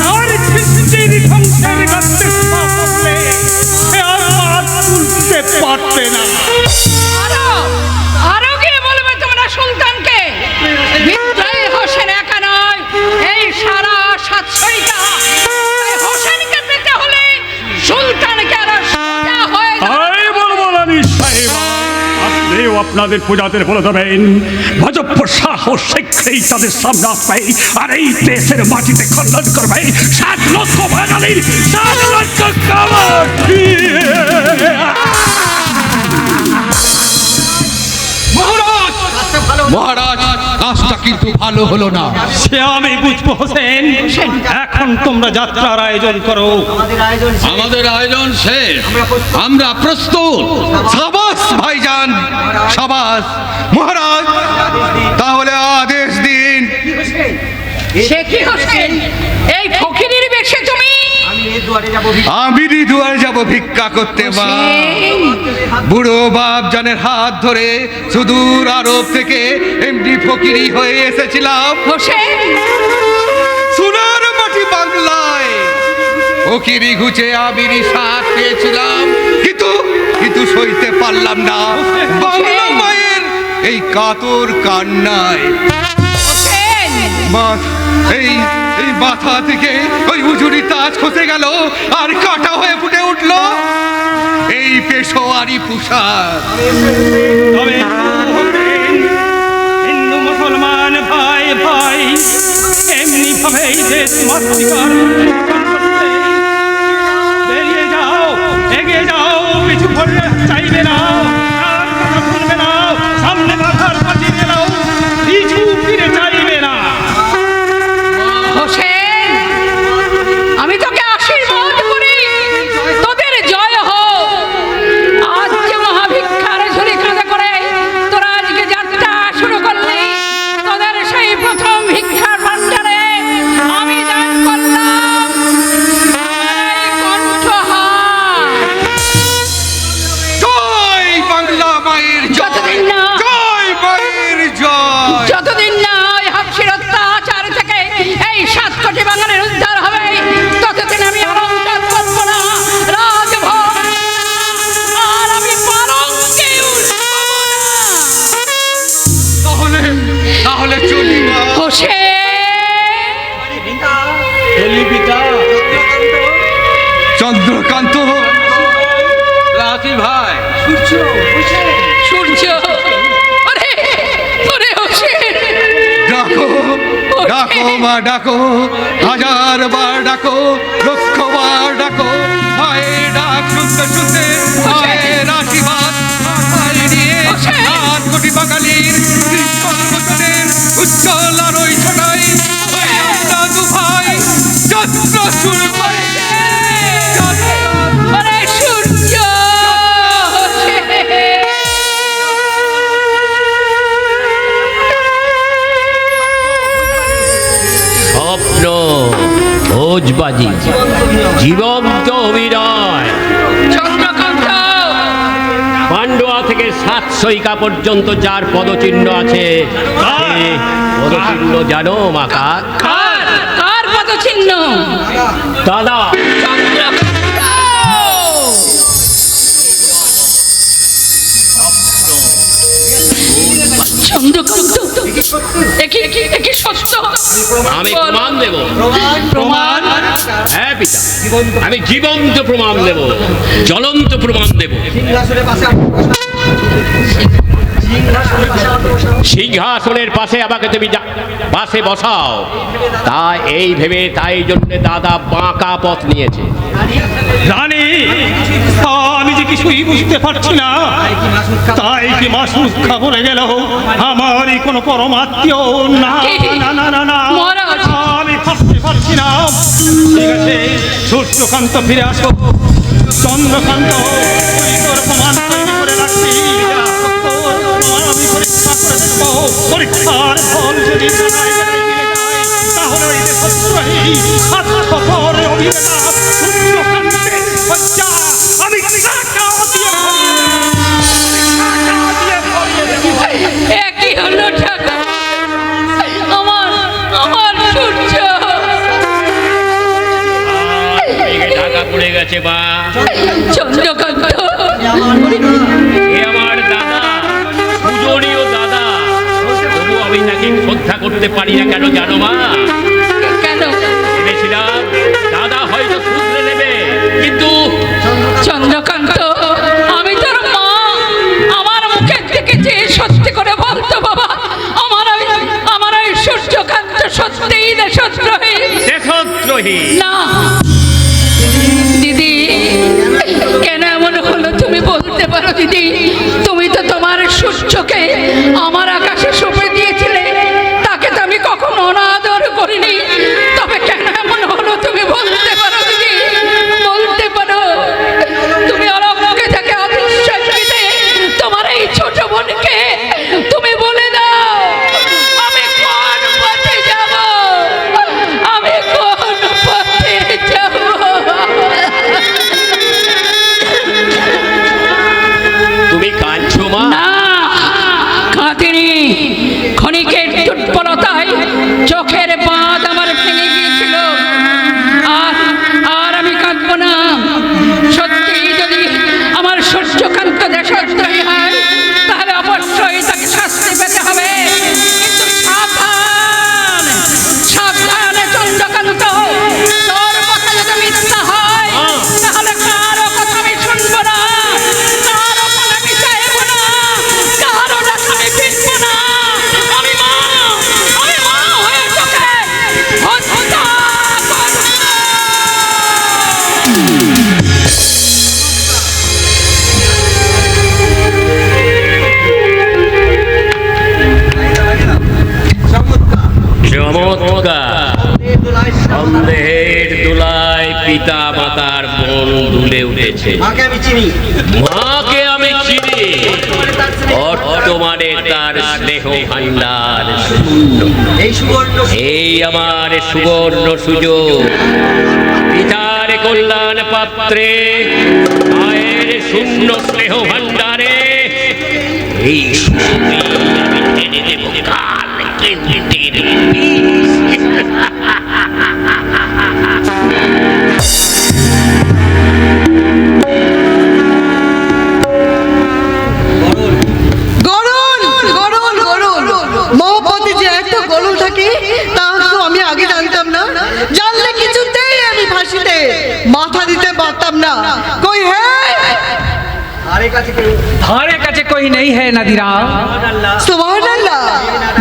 Speaker 10: তার সৃষ্টির ধ্বংসের গাছে পা পড়লে সে আর পা তুলতে পারবে না।
Speaker 7: আরো আরো গিয়ে বলবে তোমরা সুলতানকে, বিদ্রোহী হোসেন একা নয়, এই সারা সাতশইটা। তাই হোসেনকে পেতে হলে সুলতানকে আরো সোজা হয়ে
Speaker 3: তাই বলবো রানী সাহেবা, আপনিও আপনাদের প্রজাদের বলে দেবেন মুজফ্ফর শাহ শীঘ্রই তাদের সামনে আসবে, আর এই দেশের মাটিতে খণ্ডন করবে 7 লক্ষ বাঙালির 7 লক্ষ কাবার।
Speaker 8: মহারাজ, কাজটা কিন্তু ভালো হলো না।
Speaker 10: সে আমি বুঝবো হোসেন। এখন তোমরা যাত্রার আয়োজন করো।
Speaker 8: আমাদের আয়োজন শেষ, আমরা প্রস্তুত। সাবাস ভাইজান, সাবাস। মহারাজ, তাহলে আদেশ দিন।
Speaker 7: সে কি হোসেন, এই ফকিরের বেশে তুমি?
Speaker 8: আমি দুয়ারে যাব ভিক্ষা করতে। বা বুড়ো বাপ জানের হাত ধরে সুদূর আরব থেকে এমডি ফকিরি হয়ে এসেছিলাম
Speaker 7: হোসেন,
Speaker 8: সোনার মাটি বাংলায়। ফকিরি ঘুচে আবিরি শ্বাস পেয়েছিলাম, কিন্তু সইতে পারলাম না বাংলা মায়ের এই কাতর কান্নায়।
Speaker 7: হোসেন,
Speaker 8: এই মাথা থেকে ওই উজুরি তাজ খসে গেল, আর কাটা হয়ে ফুটে উঠলো এই পেশোয়ারি পোশাক।
Speaker 10: তবে হিন্দু মুসলমান ভাই ভাই এমনি ভাবেই দেশ মাতৃকার বেরিয়ে যাও, এগিয়ে যাও, পিছু চাইবে না, সামনে মাথার পাঠিয়ে নাও।
Speaker 8: চন্দ্রকান্ত, রাশি ভাই,
Speaker 7: সূর্য, ওরে ওরে হোসেন,
Speaker 8: ডাকো ডাকো মা ডাকো, হাজার বার ডাকো, লক্ষ বার ডাকো, হায় ডাক শুনতে শুনতে হায় রাশিবাদ মাথায় নিয়ে 8 কোটি বাঙালির বছরের উজ্জ্বল আর ওই ছটাই আমরা দু ভাই যাত্রা শুরু করেছে।
Speaker 7: ওরে সূর্য,
Speaker 4: স্বপ্ন, ভোজবাজি, জীবন্ত অভিনয়।
Speaker 7: চন্দ্রকান্ত,
Speaker 4: পান্ডুয়া থেকে 7 সৈকা পর্যন্ত যার পদচিহ্ন আছে, সে পদচিহ্ন জানো মাকা?
Speaker 7: কার কার পদচিহ্ন?
Speaker 4: দাদা।
Speaker 7: চন্দ্রকান্ত, একই সত্য?
Speaker 4: আমি প্রমাণ দেব।
Speaker 7: প্রমাণ?
Speaker 4: হ্যাঁ পিতা, আমি জীবন্ত প্রমাণ দেব, জ্বলন্ত প্রমাণ দেব। সিংহাসনের পাশে আমাকে তুমি পাশে বসাও, তা এই ভেবে, তাই জন্য দাদা বাঁকা পথ নিয়েছে।
Speaker 10: রানী, আমি যে কিছুই বুঝতে পারছি না, তাই কি মাসুখা বলে গেল আমারই কোনো পরমাত্মীয়? না না না না না,
Speaker 7: মহারাজ,
Speaker 10: আমি ভাবতে পারছি না। ঠিক আছে, সূর্যকান্ত ফিরে আসো। চন্দ্রকান্ত, তুই তোর প্রমাণ তৈরি করে রাখবি। তোর প্রমাণ আমি পরীক্ষা করে দেখবো। পরীক্ষার ফল যদি জানাই তাহলে ওই দেশদ্রোহী স্বার্থপর অভিনেতা সূর্যকান্তের হত্যা আমি টাকা দিয়ে
Speaker 7: একই হলো টাকা। আমার সূর্য
Speaker 4: টাকা পড়ে গেছে বা
Speaker 7: চন্দ্রকান্ত,
Speaker 4: এ আমার দাদা, পূজনীয় দাদা, তবু আমি তাকে শ্রদ্ধা করতে পারি না। কেন জানো মা?
Speaker 7: কেন?
Speaker 4: ভেবেছিলাম দাদা হয়তো শুধরে নেবে, কিন্তু
Speaker 7: চন্দ্রকান্ত, আমি তোর মা, আমার মুখের থেকে যে সত্যি করে বলতো বাবা, আমার ওই সূর্যকান্ত সত্যিই দেশদ্রোহী।
Speaker 4: দেশদ্রোহী
Speaker 7: না দিদি, কেন এমন হলো তুমি বলতে পারো দিদি? তুমি তো তোমার সূর্যকে আমার আকাশে সঁপে দিয়েছিলে, তাকে তো আমি কখনো অনাদর করিনি। তবে কেন এমন হলো তুমি বলতে পারো দিদি? বলতে পারো? তুমি অলক্ষ্যে থেকে অদৃশ্যে তোমার এই ছোট বোনকে তুমি বলে দাও আমি কোন পথে যাব, আমি কোন পথে যাব।
Speaker 4: তুমি কাঁদছো মা?
Speaker 7: না, কাঁদিনি। ক্ষণিকের দুর্বলতায় চোখের বাঁধ আমার ভেঙে গিয়েছিল। আর আমি কাঁদবো না। সত্যি যদি আমার সূর্যকান্ত দেশদ্রোহী হয়, তাহলে অবশ্যই তাকে শাস্তি পেতে হবে। কিন্তু সাবধান, সাবধানে চন্দ্রকান্ত, তোর কথা যদি মিথ্যা হয় তাহলে কারো কথা আমি শুনবো না, কারো কথা আমি চাইবো না, কারো ডাক আমি ফিরবো না। আমি মা হয়ে তোকে হত্যা করবো।
Speaker 4: চমৎকার! সন্দেহের দোলায় পিতা মাতার মন দুলে উঠেছে। মাকে আমি চিনি, বর্তমানে তার স্নেহ ভান্ডার শূন্য। এই আমার সুবর্ণ সুযোগ, পিতার কল্যাণ পাত্রে মায়ের শূন্য স্নেহ ভান্ডারে এই সুযোগে আমি টেনে দেব কাল কেন্দ্রের বিষ।
Speaker 11: মহাপতি যে এত গরম থাকে তা তো আমি আগে জানতাম না। জানলে কিছু
Speaker 7: না, কই হে?
Speaker 5: ধারে কাছে কই নেই হে নাদিরা।
Speaker 7: সুবহানাল্লাহ,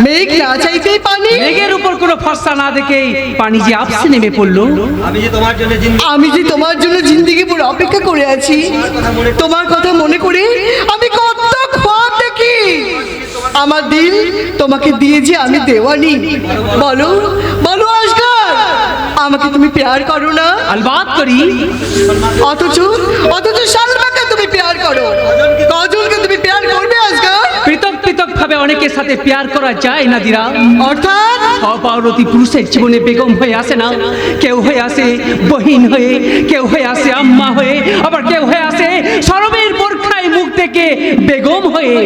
Speaker 7: মেঘ না চাইতেই পানি।
Speaker 5: মেঘের উপর কোনো ফর্সা না দেখে পানি যে আপসে নেমে পড়লো।
Speaker 7: আমি যে তোমার জন্য জিন্দেগি পুরো অপেক্ষা করে আছি, তোমার কথা মনে করে আমি কত খ্বাব দেখি। আমার দিল তোমাকে দিয়ে যে আমি দেওয়ানি। বলো বলো আসগার, আমাকে তুমি প্যার করো না?
Speaker 5: আলবাত করি।
Speaker 7: অথচ অথচ সালমাকে তুমি প্যার করো। কজনকে তুমি প্যার করবে আসগার?
Speaker 5: পৃথক পৃথক ভাবে অনেকের সাথে প্যার করা যায় নাদিরা।
Speaker 7: অর্থাৎ
Speaker 5: অপারতি পুরুষের জীবনে বেগম হয়ে আসে না, কেউ হয়ে আসে বহিন হয়ে, কেউ হয়ে আসে আম্মা হয়ে, আবার কেউ হয়ে আসে শরমের বোরখায় মুখ থেকে বেগম হয়ে।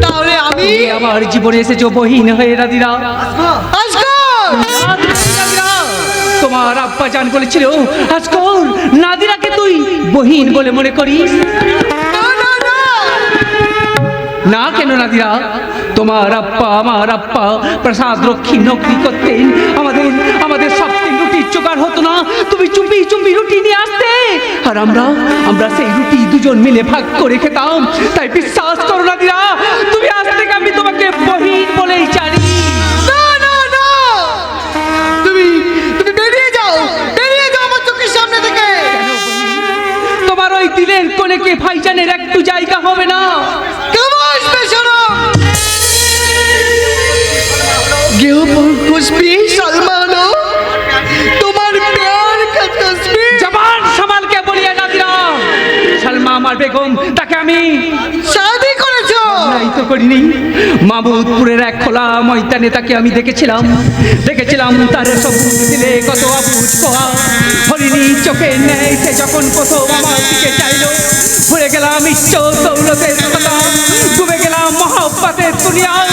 Speaker 7: তাহলে আমি
Speaker 5: আমার জীবনে এসেছো বহিন হয়ে নাদিরা।
Speaker 7: আসগার,
Speaker 5: নাদিরা, তোমার আব্বা জান বলেছিল আজকর নাদিরাকে তুই বহিন বলে মনে করিস না। কেন নাদিরা? তোমার আব্বা আমার আব্বা প্রসাদ রক্ষী নকরি করতেন, আমাদের সব দিন রুটির জোগাড় হতো না, তুমি চুপি চুপি রুটি নিয়ে আসতে, আর আমরা সেই রুটি দুজন মিলে ভাগ করে খেতাম। তাই বিশ্বাস করো নাদিরা, তুমি আজ থেকে আমি তোমাকে বহিন বলেই জানি।
Speaker 7: না না না, তুমি তুমি বেরিয়ে যাও আমার চোখের সামনে থেকে।
Speaker 5: তোমার ওই দিলের কোণে কে ভাইজানের একটু জায়গা হবে না?
Speaker 7: কেমন আসবে শোনো, গেও খুশবি সালমানো, তোমার প্যার কা তসবির।
Speaker 5: জবান সামালকে বলিয়া নাদিরা, সালমা আমার বেগম, তাকে আমি
Speaker 7: শাদি করেছো?
Speaker 5: নাই তো করিনি। মাহমুদপুরের এক খোলা ময়দানে তাকে আমি দেখেছিলাম তার সবুজ দিলে কত অবুঝ কোয়া। হরিণী চোখে নেই সে যখন প্রথম আমার দিকে চাইলো, ভরে গেলাম ইচ্ছ দৌলতের কথা, ডুবে গেলাম মহব্বতের দুনিয়ায়।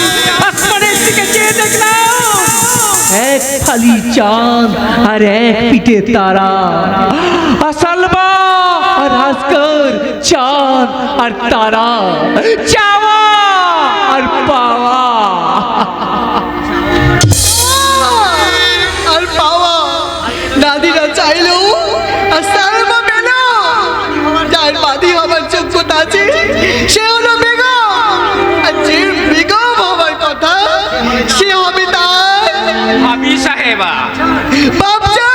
Speaker 5: আসমানের দিকে চেয়ে দেখলাম এক ফালি চাঁদ আর এক পিঠে তারা। সালমা আর আসগর, চাঁদ আর তারা, চাওয়া আর পাওয়া।
Speaker 7: আর পাওয়া নাদিরা চাইলো আর সালমা পেল। যার বাদী হবার যোগ্যতা আছে সে হলো বেগম, আর যে বেগম হবার কথা সে হবে তার
Speaker 4: ভাবি সাহেবা।
Speaker 7: বাপজান।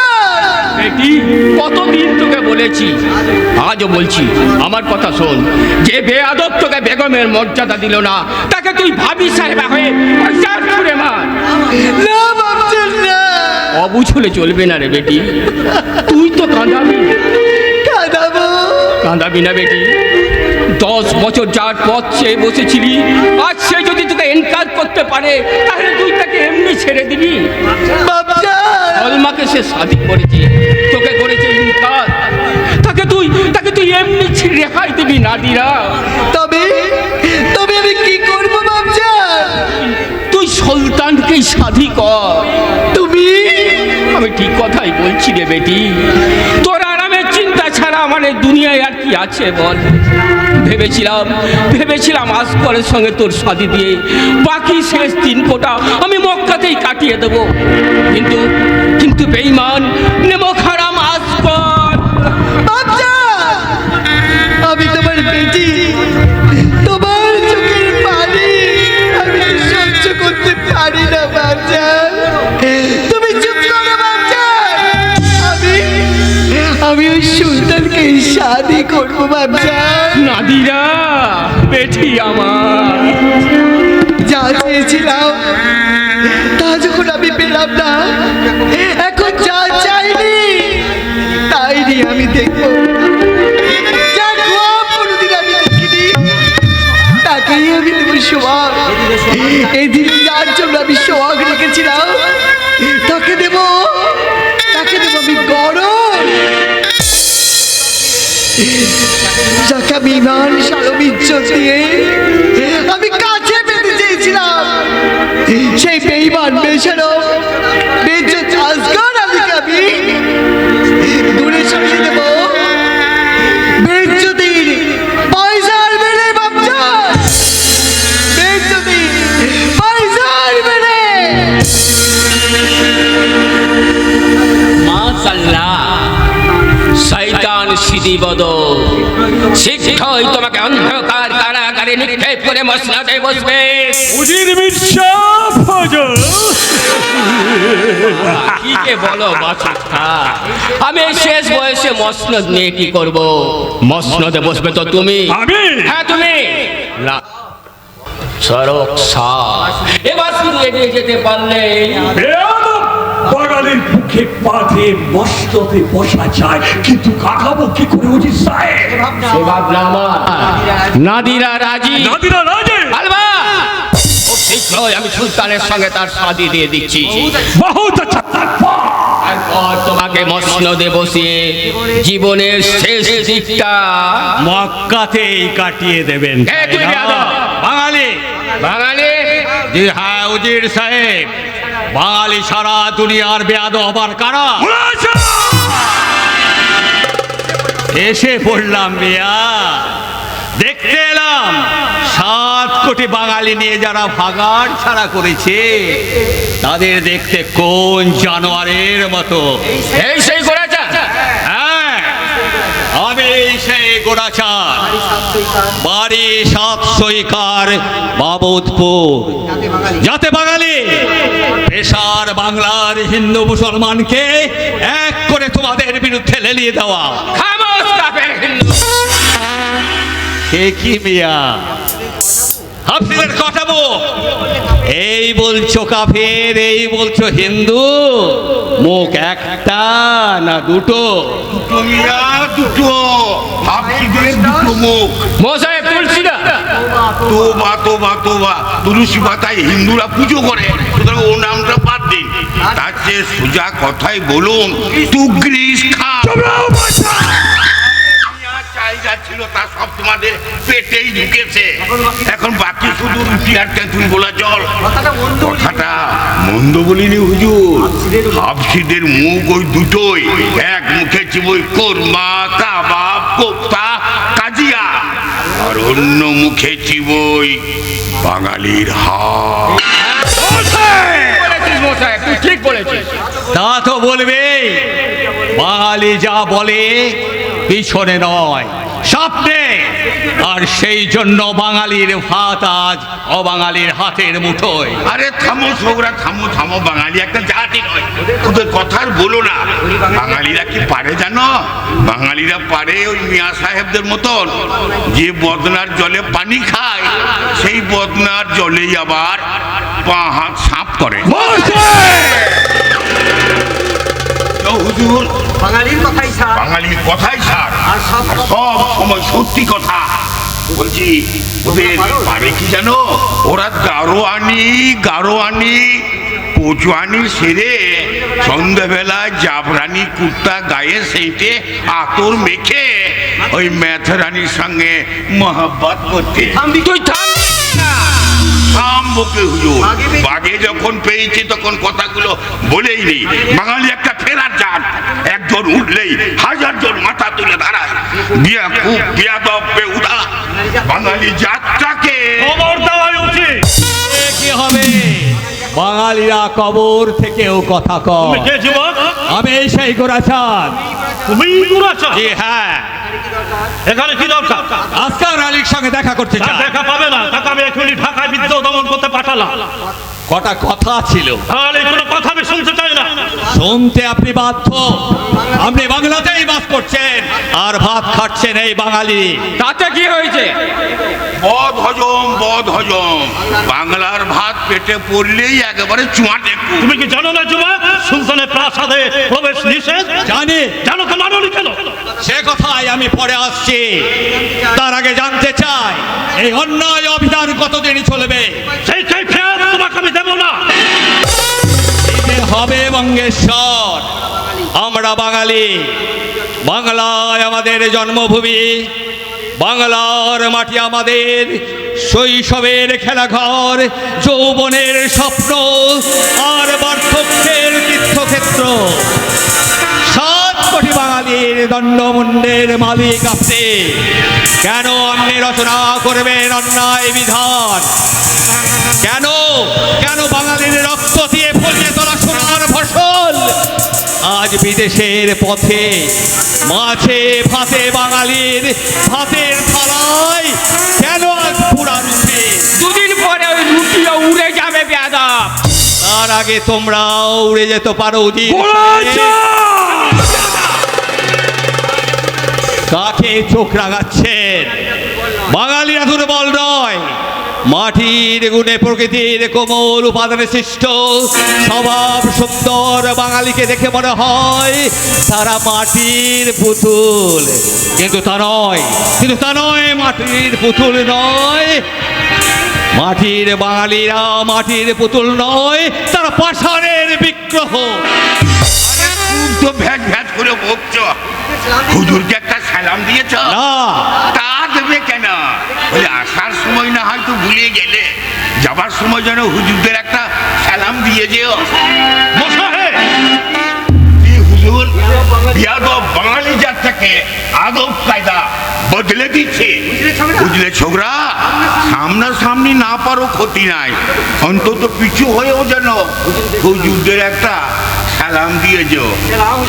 Speaker 4: বেটি, কতদিন তোকে বলেছি, আজও বলছি, আমার কথা শোন। যে বেয়াদব তোকে বেগমের মর্যাদা দিল না, তাকে তুই ভাবি সাহেবা হয়ে চার ছুঁড়ে মার।
Speaker 7: না বাপজান না,
Speaker 4: অবুঝ হলে চলবে না রে বেটি। তুই তো কাঁদাবি।
Speaker 7: কাঁদাবো?
Speaker 4: কাঁদাবি না বেটি। 10 বছর যার পথ চেয়ে বসেছিলি, আজ সে যদি তোকে এনকার করতে পারে, তাহলে তুই তাকে এমনি ছেড়ে দিবি?
Speaker 7: বাপজান,
Speaker 4: সলমাকে সে শাদি করেছে, তোকে করেছে ইনকার, তাকে তুই এমনি রেহাই দিবি নাদিরা?
Speaker 7: তবে তবে আমি কি করব বাপজান?
Speaker 4: তুই সুলতানকেই শাদি কর।
Speaker 7: তুমি?
Speaker 4: আমি ঠিক কথাই বলছি রে বেটি। তোর আরামের চিন্তা ছাড়া আমার এই দুনিয়ায় আর কি আছে বল? ভেবেছিলাম আসগরের সঙ্গে তোর শাদি দিয়ে বাকি শেষ 3 কোটা আমি মক্কাতেই কাটিয়ে দেব, কিন্তু বেঈমান নেমো খারাম আসগর।
Speaker 7: বাপজান, আমি তোমার বেটি, তোমার চোখের পানি আমি সহ্য করতে পারি না বাপজান। তুমি চুপ করো বাপজান, আমি ওই সুলতানকে শাদি করবো বাপজান।
Speaker 4: নাদিরা বেটি আমার,
Speaker 7: যা চেয়েছিলাম তা যখন আমি পেলাম না, এখন যা চাইনি তাই নিয়ে আমি দেখবো। যার খ্বাব কোনোদিন আমি দেখিনি তাকেই আমি দেবো সোহাগ। এই দিন যার জন্য আমি সোহাগ রেখেছিলাম তাকে দেব আমি গরম। যাকে আমি ইমান সারম ইজ্জত দিয়ে আমি কাছে পেতে চেয়েছিলাম, সেই বেঈমান বেশরম বেজ্জত আসগর আলীকে আমি দূরে সরিয়ে দেব। বেজ্জতির পয়সার বেড়ে বাপজান, বেজ্জতির পয়সার বেড়ে।
Speaker 4: মাশাআল্লাহ, শয়তান সিদ্দিক বদল শীঘ্রই তোমাকে অন্ধকার কারাগারে নিক্ষেপ করে মসনদে বসবে।
Speaker 3: উজির মির্জা ফজল
Speaker 4: কি যে বলো বাছুরটা, আমি এই শেষ বয়সে মসনদ নিয়ে কি করব? মসনদে বসবে তো তুমি।
Speaker 3: আমি?
Speaker 4: হ্যাঁ তুমি না। সড়ক সার এবার শুধু এগিয়ে যেতে পারলে
Speaker 3: বাঙালির বুকে পাথে মস্ততে বসা যায়, কিন্তু কাকাবো কি করে উজির সাহেব?
Speaker 4: সে ভাবনা আমার। নাদিরা রাজি?
Speaker 3: নাদিরা রাজি?
Speaker 4: আলবা খুব শীঘ্রই আমি সুলতানের সঙ্গে তার শাদি দিয়ে দিচ্ছি।
Speaker 3: বহুত আচ্ছা।
Speaker 4: তারপর তোমাকে মসনদে বসিয়ে জীবনের শেষ দিকটা
Speaker 2: মক্কাতেই কাটিয়ে দেবেন।
Speaker 4: কে তুই বেয়াদব?
Speaker 2: বাঙালি।
Speaker 4: বাঙালি?
Speaker 2: জি হ্যাঁ উজির সাহেব, বাঙালি সারা দুনিয়ার বেয়াদব হবার কারা। এসে পড়লাম মিয়া, দেখতে এলাম 7 কোটি বাঙালি নিয়ে যারা ভাগাড় ছাড়া করেছে তাদের দেখতে কোন জানোয়ারের মতো।
Speaker 4: এই সেই গোরাচা?
Speaker 2: হ্যাঁ আমি সেই গোরাচার, বাড়ি 7 সৈকার বাবদপুর। যাতে বাঙালি পেশার বাংলার হিন্দু মুসলমানকে এক করে তোমাদের বিরুদ্ধে লেলিয়ে দেওয়া।
Speaker 4: খামোশ কাফের হিন্দু।
Speaker 2: কে কি মিয়া হাফিজের কথাবো? এই বলছো কাফের, এই বলছো হিন্দু, মুখ একটা না দুটো?
Speaker 9: দুনিয়া দুটো, হাফিজের দুটো মুখ।
Speaker 4: মোসাহেব তুলসী না?
Speaker 9: তোবা তোবা তোবা, তুলসী পাতায় হিন্দুরা পুজো করে, সুতরাং ও নামটা বাদ দিন। তার চেয়ে সোজা কথাই বলুন, তুগ্রিস খান। চাহিদা ছিল তা সব তোমাদের পেটেই ঢুকেছে, এখন বাকি শুধু রুটি আর তেঁতুল গোলা জল। কথাটা মন্দ বলিনি হুজুর, হাফসিদের মুখ ওই দুটোই, এক মুখে চিবই কোরমা, কাবাব, কোপ্তা, কাজিয়া, আর অন্য মুখে চিবই বাঙালির হাত।
Speaker 4: বলেছিস মোসাহেব, তুই ঠিক বলেছিস।
Speaker 2: তা তো বলবেই, বাঙালি যা বলে পিছনে নয় সামনে, আর সেই জন্য বাঙালির ভাত আজ অবাঙালির হাতের মুঠোয়।
Speaker 9: আরে থামো ছোকরা, থামো থামো, বাঙালি একটা জাতি নয়, ওদের কথার বলো না। বাঙালিরা কি পারে জানো? বাঙালিরা পারে ওই মিয়া সাহেবদের মতন, যে বদনার জলে পানি খায় সেই বদনার জলেই আবার পা হাত সাফ করে। হুজুর, বাঙালির কথাই সার, আর সব সময় সত্যি কথা বলছি। ওদের পারে কি জানো? ওরা গারোয়ানি কোচুয়ানি সেরে সন্ধ্যাবেলায় জাবরানি কুর্তা গায়ে সেইটে আতর মেখে ওই ম্যাথরানির সঙ্গে মহব্বত করতে।
Speaker 4: তুই থাম না।
Speaker 9: থামবকে হুজুর, বাগে যখন পেয়েছি তখন কথাগুলো বলেই নেই। বাঙালি একটা ফেরার জাত, একজন উঠলেই 1000 জন মাথা তুলে দাঁড়ায়। বিয়াদব বেহুদা বাঙালি জাতটাকে
Speaker 3: খবর দেওয়া উচিত।
Speaker 2: কি হবে? বাঙালিরা কবর থেকেও কথা কয়।
Speaker 3: কে যুবক?
Speaker 2: আমি সেই গোরাচার।
Speaker 3: তুমি গোরাচার?
Speaker 2: জি হ্যাঁ।
Speaker 3: এখানে কি দরকার?
Speaker 2: আসকার আলীর সঙ্গে দেখা করতে চাই।
Speaker 3: দেখা পাবে না, তাকে আমি এখনই ঢাকায় বিদ্রোহ দমন করতে পাঠালাম।
Speaker 2: কটা কথা ছিল,
Speaker 3: তাহলে কোনো কথা আমি শুনতে চাই না।
Speaker 2: শুনতে আপনি বাধ্য। আপনি বাংলাতেই বাস করছেন আর ভাত খাচ্ছেন এই বাঙালি,
Speaker 4: তাতে কি হয়েছে?
Speaker 9: বদ হজম। বাংলার ভাত পেটে পড়লেই একেবারে চুয়াটে।
Speaker 3: তুমি কি জানো না যুবক, সুলতানের প্রাসাদে প্রবেশ নিষেধ?
Speaker 2: জানি।
Speaker 3: জানো তো, মানোনি কেন?
Speaker 2: সে কথাই আমি পরে আসছি। তার আগে জানতে চাই এই অন্যায় অভিযান কতদিন চলবে?
Speaker 3: সেই কৈফিয়ত তোমাকে আমি দেব না।
Speaker 2: দিতে হবে বঙ্গেশ্বর। আমরা বাঙালি, বাংলায় আমাদের জন্মভূমি, বাংলার মাটি আমাদের শৈশবের খেলাঘর, যৌবনের স্বপ্ন আর বার্ধক্যের তীর্থক্ষেত্র। 7 কোটি বাঙালির দণ্ডমুণ্ডের মালিক আপনি, কেন আপনি রচনা করবেন অন্যায় বিধান? কেন বাঙালির রক্ত দিয়ে ফলিয়ে তোলা সোনার ফসল আজ বিদেশের পথে মাছে ভাতে বাঙালির ভাতের থালায় কেন আজ পুরা রুটি?
Speaker 5: দুদিন পরে ওই রুটিও উড়ে যাবে বেয়াদব।
Speaker 2: তার আগে তোমরাও উড়ে যেতে পারো উদিত। কাকে চোখ রাগাচ্ছেন? বাঙালিরা দুর্বল নয়, মাটির গুণে প্রকৃতির কোমল উপাদানে সৃষ্ট স্বভাব সুন্দর বাঙালিকে দেখে মনে হয় তারা মাটির পুতুল, কিন্তু তা নয়, মাটির পুতুল নয়। মাটির বাঙালিরা মাটির পুতুল নয়, তারা পাষাণের বিগ্রহ।
Speaker 9: খুব তো ভ্যাট ভ্যাট করে বকছ। হুজুরকে একটা সালাম দিয়েছ?
Speaker 2: না,
Speaker 9: তা দেবে কেন? ওই আসার সময় না হয়তো ভুলে গেলে, যাবার সময় যেন হুজুরদের একটা সালাম দিয়ে যেও। হুজুর বিয়াদব বাঙালি জাত থেকে আদব কায়দা বদলে দিচ্ছে, বুঝলে ছোকরা? সামনাসামনি না পারো ক্ষতি নাই, অন্তত পিছু হয়েও যেন হুজুরদের একটা সালাম দিয়ে যেও।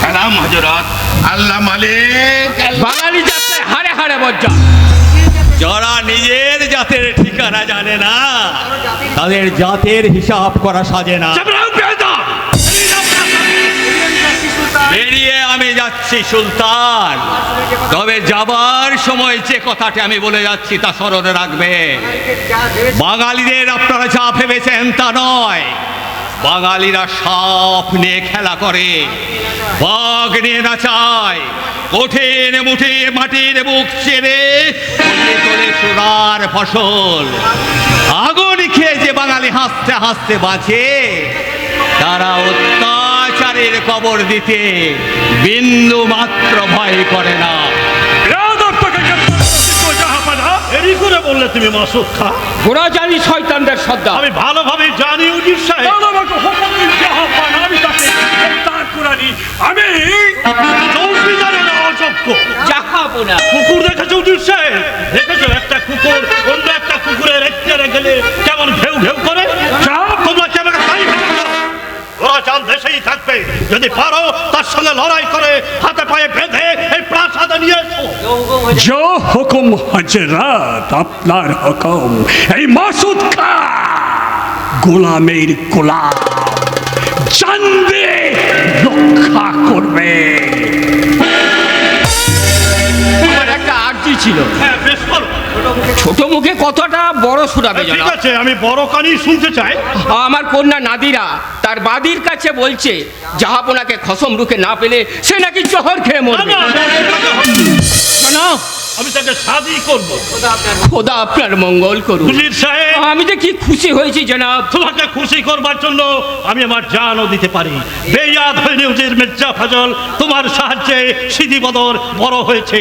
Speaker 9: সালাম হযরত, আল্লাহ মালিক।
Speaker 5: বাঙালি যাচ্ছে হারে হারে বজ্জা।
Speaker 2: যারা নিজের জাতের ঠিকানা জানে না, তাদের জাতের হিসাব করা সাজে না। বেরিয়ে আমি যাচ্ছি সুলতান, তবে যাবার সময় যে কথাটি আমি বলে যাচ্ছি তা স্মরণে রাখবে। বাঙালিদের আপনারা যা ভেবেছেন তা নয়। বাঙালিরা সাপ নিয়ে খেলা করে, বাঘ নিয়ে নাচায়, কঠিন মুঠে মাটির বুক চেড়ে তোলে সোনার ফসল। আগুন খেয়ে যে বাঙালি হাসতে হাসতে বাঁচে, তারা অত্যাচারের কবর দিতে বিন্দু মাত্র ভয় করে না।
Speaker 10: দেরি করে বললে তুমি মাসুদ খা।
Speaker 5: ওরা জানি শয়তানদের সর্দার।
Speaker 10: আমি ভালোভাবে জানি উজির সাহেব। আমি তাকে গ্রেফতার করানি। আমি চৌকিদারের অযোগ্য
Speaker 5: জাহাপনা।
Speaker 10: কুকুর দেখেছো উজির সাহেব? দেখেছো একটা কুকুর অন্য একটা কুকুরের এখতিয়ারে গেলে কেমন ঘেউ ঘেউ করে? তোমরা কি আমাকে তাই ভেবেছো? ওরা চাল দেশেই থাকবে, যদি পারো তার সঙ্গে লড়াই করে হাতে পায়ে বেঁধে এই প্রাসাদে নিয়ে এসো।
Speaker 3: जो हुकुम हजरत, আপনার হুকুম। এই মাসুদ খা গোলামের গোলাম, জানবে রক্ষা করবে।
Speaker 5: আমার একটা আর্জি ছিল।
Speaker 10: হ্যাঁ, বেশ করো।
Speaker 5: ছোট মুখে কতটা বড় শোনাবে
Speaker 10: ঠিক
Speaker 5: জানা।
Speaker 10: আছে, আমি বড় কানি শুনতে চাই।
Speaker 5: আমার কন্যা নাদিরা তার বাদির কাছে বলছে জাহাপনাকে খসম রুখে না পেলে সে নাকি জহর খেয়ে মরবে। শোনো,
Speaker 10: আমি তাকে শাদি করবো।
Speaker 5: খোদা আপনার মঙ্গল করুন।
Speaker 10: উজির সাহেব,
Speaker 5: আমি যে কি খুশি হয়েছি জনাব।
Speaker 10: তোমাকে খুশি করবার জন্য আমি আমার জানও দিতে পারি। বেয়াদ হয়নি উজির মির্জা ফজল, তোমার সাহায্যে সিদ্ধি বদর বড় হয়েছে।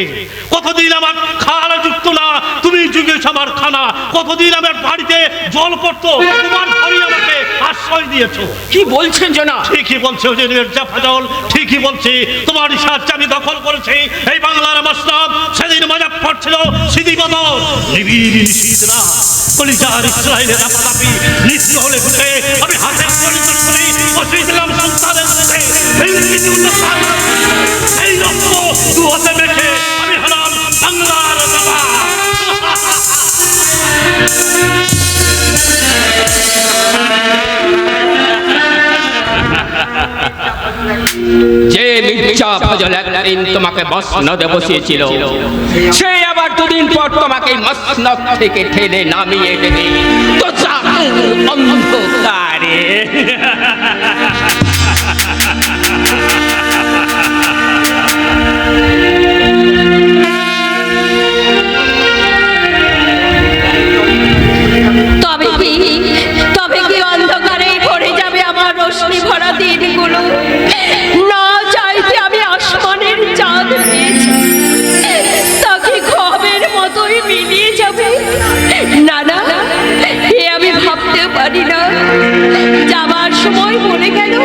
Speaker 10: কতদিন আমার খাওয়া যুক্ত না, তুমি যুগেছ আমার খানা। কতদিন আমার বাড়িতে জল পড়তো, তোমার ঘরই আমাকে আশ্রয় দিয়েছো।
Speaker 5: কি বলছেন জনাব?
Speaker 10: ঠিকই বলছে উজির মির্জা ফজল, ঠিকই বলছি। তোমার সাহায্যে আমি দখল করেছি এই বাংলার মসনদ। সেদিন মজা পড়ছিল সিদ্ধি বদর, নিবিড় নিশীথ না কলিজার ইসরায়েলের আপাতাপি নিঃস্ব হলে ঘুরে আমি হাতে পরিচয় করি বসিয়ে দিলাম সন্তানের হাতে। এই রক্ত দু হাতে মেখে আমি হলাম বাংলার বাবা।
Speaker 5: যে মির্জা ফজল একদিন তোমাকে মসনদে বসিয়েছিল, সে আবার দুদিন পর তোমাকে মসনদ থেকে ঠেলে নামিয়ে দেবে তো অন্ধকারে।
Speaker 1: তবে কি অন্ধকারেই ভরে যাবে আমার রশ্মি ভরা দিনগুলো? না চাইতে আমি আসমানের চাঁদ পেয়েছি, তাকে খবের মতোই মিলিয়ে যাবে। না না, এ আমি ভাবতে পারি না। যাবার সময় বলে গেল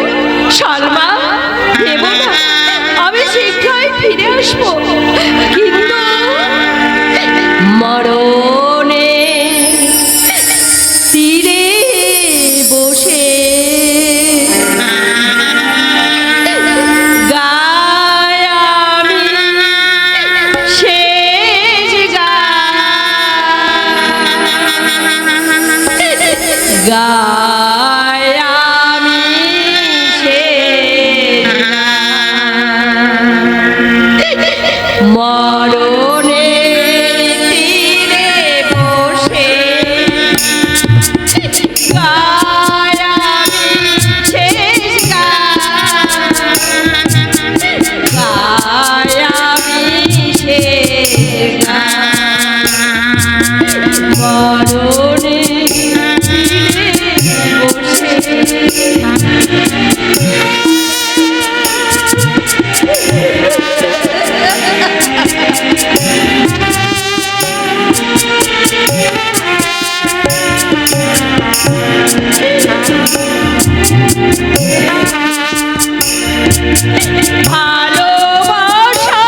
Speaker 1: ভালোবাসা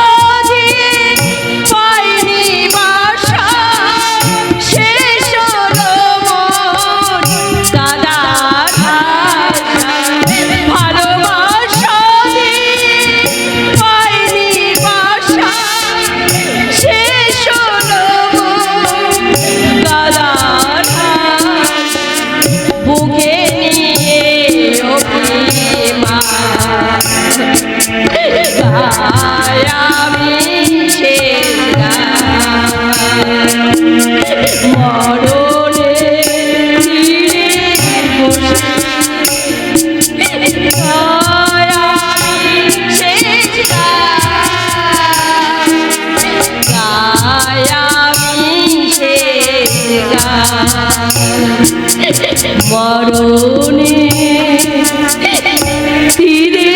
Speaker 1: দিয়ে পাইনি বাসা, শেষ হলো মন কাদার ভাষা। ভালোবাসা দিয়ে পাইনি বাসা, শেষ হলো মন কাদার ভাষা। বুকে নিয়ে অভিমান গাই আমি শেষ গান। মরণে তীরে বসে গাই আমি শেষ গান। গাই আমি শেষ গান। মরণে তীরে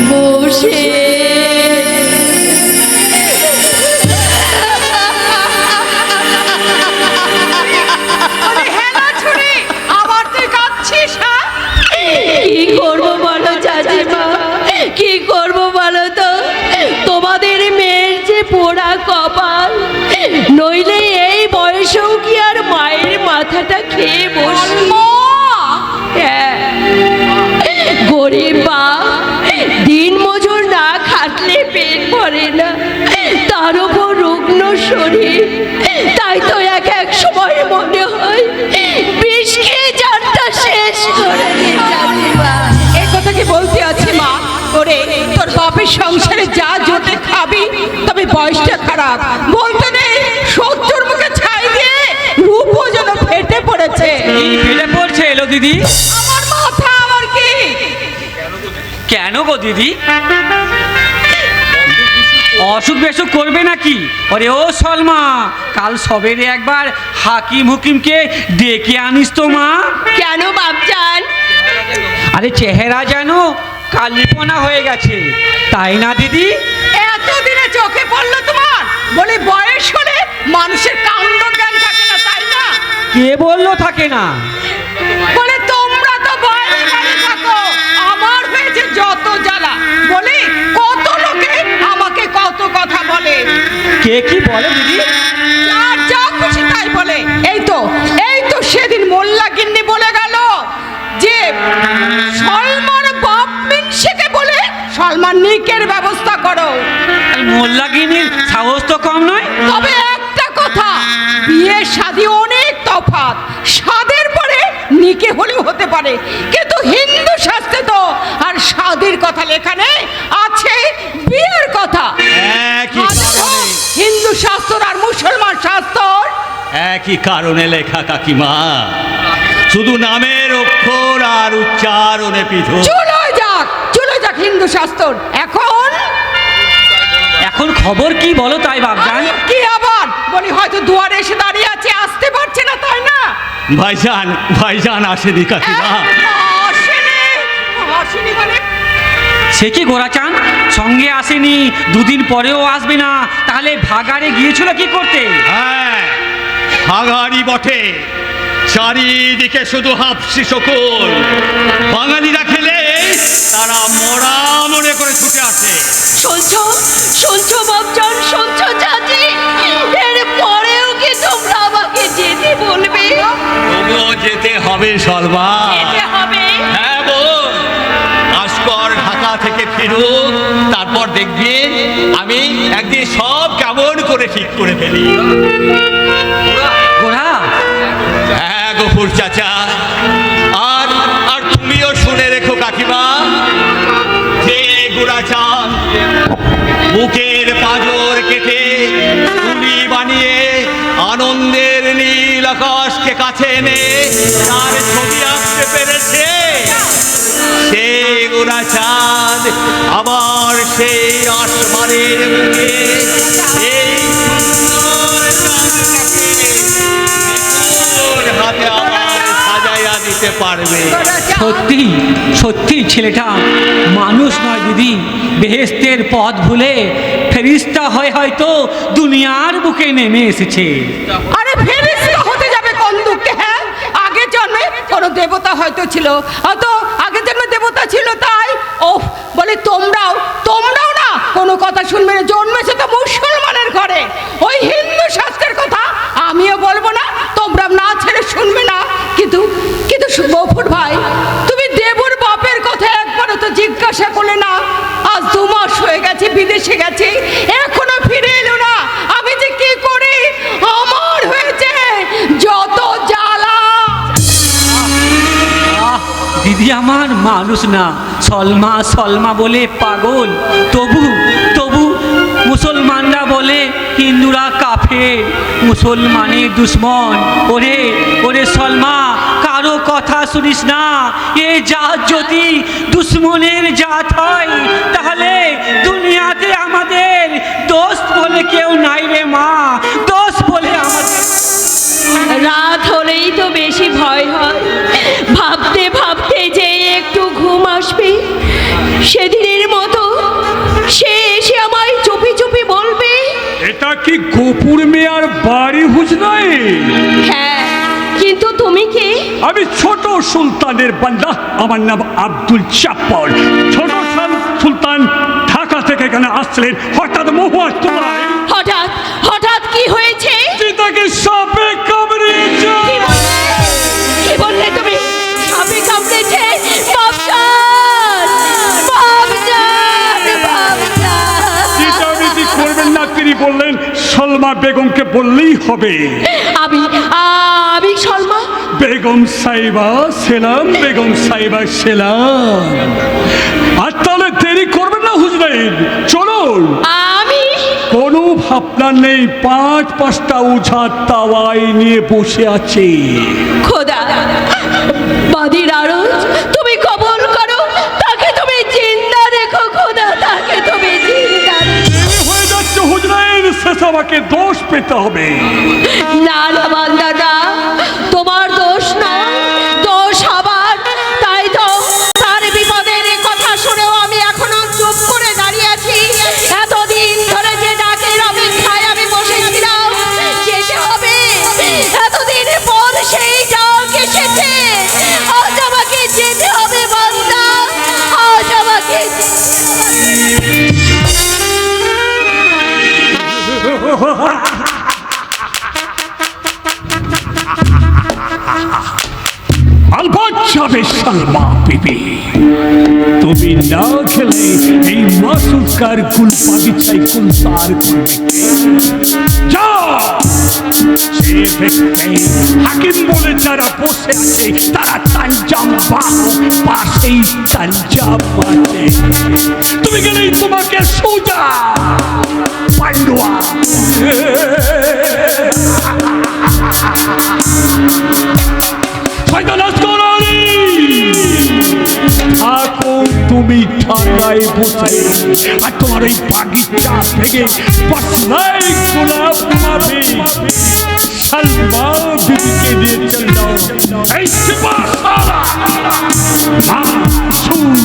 Speaker 1: বসে কি করবো বলো চাচিমা, কি করবো বলো তো? তোমাদের মেয়ের যে পোড়া কপাল, নইলে এই বয়সেও কি আর মায়ের মাথাটা খেয়ে বসবো? হ্যাঁ, গরিব বাপ দিন মজুর না খাটলে পেট ভরে না, তার উপর রুগ্ন শরীর। তাই তো এক এক সময় মনে হয় বিষ খেয়ে জানটা শেষ করে দিই চাচিমা।
Speaker 7: এই কথা কি বলতে আছে মা? ওরে তোর বাপের সংসারে যা জোটে খাবি, তবে বয়সটা খারাপ। বলতে নেই 70 মুখে ছাই দিয়ে রূপও যেন ফেটে পড়েছে।
Speaker 5: কি ফেলে পড়ছে এলো দিদি?
Speaker 7: আমার মাথা আমার কি?
Speaker 5: কেন গো দিদি? অসুখ বেসুখ করবে নাকি? ওরে ও সলমা, কাল সবেরে একবার হাকিম হুকিমকে ডেকে আনিস তো মা।
Speaker 1: কেন বাপজান?
Speaker 5: আরে চেহারা যেন কালিপনা হয়ে গেছে, তাই না দিদি?
Speaker 7: এতদিনে চোখে পড়লো তোমার? বলে বয়স হলে মানুষের কাণ্ড জ্ঞান থাকে না, তাই না?
Speaker 5: কে বললো থাকে না?
Speaker 7: বলে তোমরা তো বাইরে বাইরে থাকো, আমার হয়েছে যত জ্বালা। বলে কত লোকে আমাকে কত কথা বলে।
Speaker 5: কে কি বলে দিদি?
Speaker 7: আর যা খুশি তাই বলে। এই তো সেদিন মোল্লা গিন্নি বলে গেল যে সলমান বাপ মিনসেকে বলে সলমান নিকের ব্যবস্থা করো।
Speaker 5: মোল্লাগিনীর সাহস তো কম নয়।
Speaker 7: তবে একটা কথা, বিয়ে শাদী অনেক তফাৎ। স্বাদের পরে নিকে হলেও হতে পারে, কিন্তু হিন্দু শাস্ত্রে তো আর শাদীর কথা লেখা নেই, আছে বিয়ের কথা।
Speaker 2: একই কারণে
Speaker 7: হিন্দু শাস্ত্র আর মুসলমান শাস্ত্র
Speaker 2: একই কারণে লেখা কাকিমা, শুধু নামের অক্ষর আর উচ্চারণে পৃথক।
Speaker 7: চলে যাক হিন্দু শাস্ত্র।
Speaker 5: এখন খবর কি বলো তাই বাপজান?
Speaker 7: কি আবার বলি, হয়তো দুয়ারে এসে দাঁড়িয়ে আছে, আসতে পারছে না, তাই না?
Speaker 2: ভাইজান আসেনি কাকিমা।
Speaker 7: আসেনি মানে?
Speaker 5: সে কি গোরাচান সঙ্গে আসেনি, দুদিন পরেও আসবে না? তাহলে ভাগাড়ে গিয়েছিল কি করতে?
Speaker 2: হ্যাঁ, ভাগাড়ি বটে, চারিদিকে শুধু হাফসি শকুন। বাঙালিরা খেলে তারা মরা মনে করে ছুটে আসে।
Speaker 1: শুনছো বাপজান, শুনছো চাচি? এর পরেও কি তোমরা আমাকে যেতে বলবে?
Speaker 2: তবুও যেতে হবে সলমা।
Speaker 1: যেতে হবে?
Speaker 2: হ্যাঁ বোন, আজকর ঢাকা থেকে ফিরো, তারপর দেখবে আমি একদিন সব কেমন করে ঠিক করে ফেলি।
Speaker 5: গোরা,
Speaker 2: হ্যাঁ গফুর চাচা, আর তুমিও শুনে রেখো কাকিমা, যে গোরাচাঁদ বুকের পাঁজর কেটে তুলি বানিয়ে আনন্দের নীল আকাশকে কাছে এনে তার ছবি আঁকতে পেরেছে, সেই গোরাচাঁদ আবার সেই আসমানের বুকে এই সুন্দর চাঁদটাকে ওর হাতে আবার সাজাইয়া দিতে পারবে।
Speaker 5: সত্যি সত্যি ছেলেটা মানুষ নয় দিদি, বেহেস্তের পথ ভুলে ফেরিস্তা হয়ে হয়তো দুনিয়ার বুকে নেমে এসেছে।
Speaker 7: আরে ফেরিস্তা হতে যাবে কোন দুঃখে? হ্যাঁ, আগের জন্মে কোনো দেবতা হয়তো ছিল, হয়তো আগের জন্মে দেবতা ছিল, তাই ও হয়ে গেছে, বিদেশে গেছে, এখনো ফিরে এলো না। আমি যে কি করি, আমার হয়েছে যত জ্বালা।
Speaker 5: দিদি আমার মানুষ না, সলমা সলমা বলে পাগল। তবু তবু মুসলমানরা বলে হিন্দুরা কাফের, মুসলমানের দুশ্মন। ওরে ওরে সলমা, কারো কথা শুনিস না। এ জাত যদি দুশ্মনের জাত হয়, তাহলে দুনিয়াতে আমাদের দোস্ত বলে কেউ নাই রে মা, দোস্ত বলে আমাদের।
Speaker 1: রাত হলেই তো বেশি ভয় হয়, ভাবতে ভাবতে যে একটু ঘুম আসবে। সেদিনের মতো সে এসে আমায় চুপি চুপি বলবে,
Speaker 3: এটা কি গোপুর মেয়ার বাড়ি হুজনাই?
Speaker 1: হ্যাঁ, কিন্তু তুমি কি?
Speaker 3: আমি ছোট সুলতানের বান্দা, আমার নাম আব্দুল চাপ্পর। ছোট সুলতান ঢাকা থেকে এখানে আসছিলেন, হঠাৎ মহুয়া তোমায়।
Speaker 1: হঠাৎ হঠাৎ কি হয়েছে?
Speaker 3: তাকে সাপে কামড়িয়েছে।
Speaker 1: কি বললে তুমি? সাপে কামড়েছে? বাপজান, বাপজান, বাপজান।
Speaker 3: চিন্তামিতি করবেন না, তিনি বললেন সলমা বেগমকে বললেই হবে।
Speaker 1: আমি সলমা
Speaker 3: বেগম সাইবা সেলাম, বেগম সাইবা সেলাম। আর তাহলে দেরি করবেন না হুজরাইন, চলুন।
Speaker 1: আমি
Speaker 3: কোনো ভাবনা নেই, পাঁচটা উঝা তাওয়াই নিয়ে বসে আছে।
Speaker 1: খোদা, বাদির আরজ তুমি কবুল করো, তাকে তুমি জিন্দা রেখো খোদা, তাকে তুমি জিন্দা রেখো।
Speaker 3: হয়ে যাচ্ছে হুজরাইন, শেষ আমাকে দোষ পেতে হবে।
Speaker 1: না না বান্দাদা, তোমার দোষ না, দোষ আবার। তাই তো তার বিপদের কথা শুনেও আমি এখনো চুপ করে দাঁড়িয়ে আছি। এতদিন ধরে যে ডাকের অপেক্ষায় আমি বসেছিলাম, যেতে হবে। এতদিন পর সেই ডাক এসেছে, আজ আমাকে যেতে হবে বান্দা, আজ আমাকে
Speaker 3: আলবাত যাবে সালমা বিবি, তুমি না খেলে এই মাসুদকার কুল বাগিচায় কুলসার করবে যাও। সে দেখতে হাকিম বলে যারা বসে আছে, তারা তানজাম পাশেই তানজাম আছে। তুমি গেলেই তোমাকে সোজা পান্ডুয়া। থাকো তুমি ঠান্ডায় বসে, আর তোমার ওই বাগিচা থেকে পাশলাই গোলাপ পাবে। সালমা বিবিকে নিয়ে চল যাও। এই সিপাহসালা মাসুদ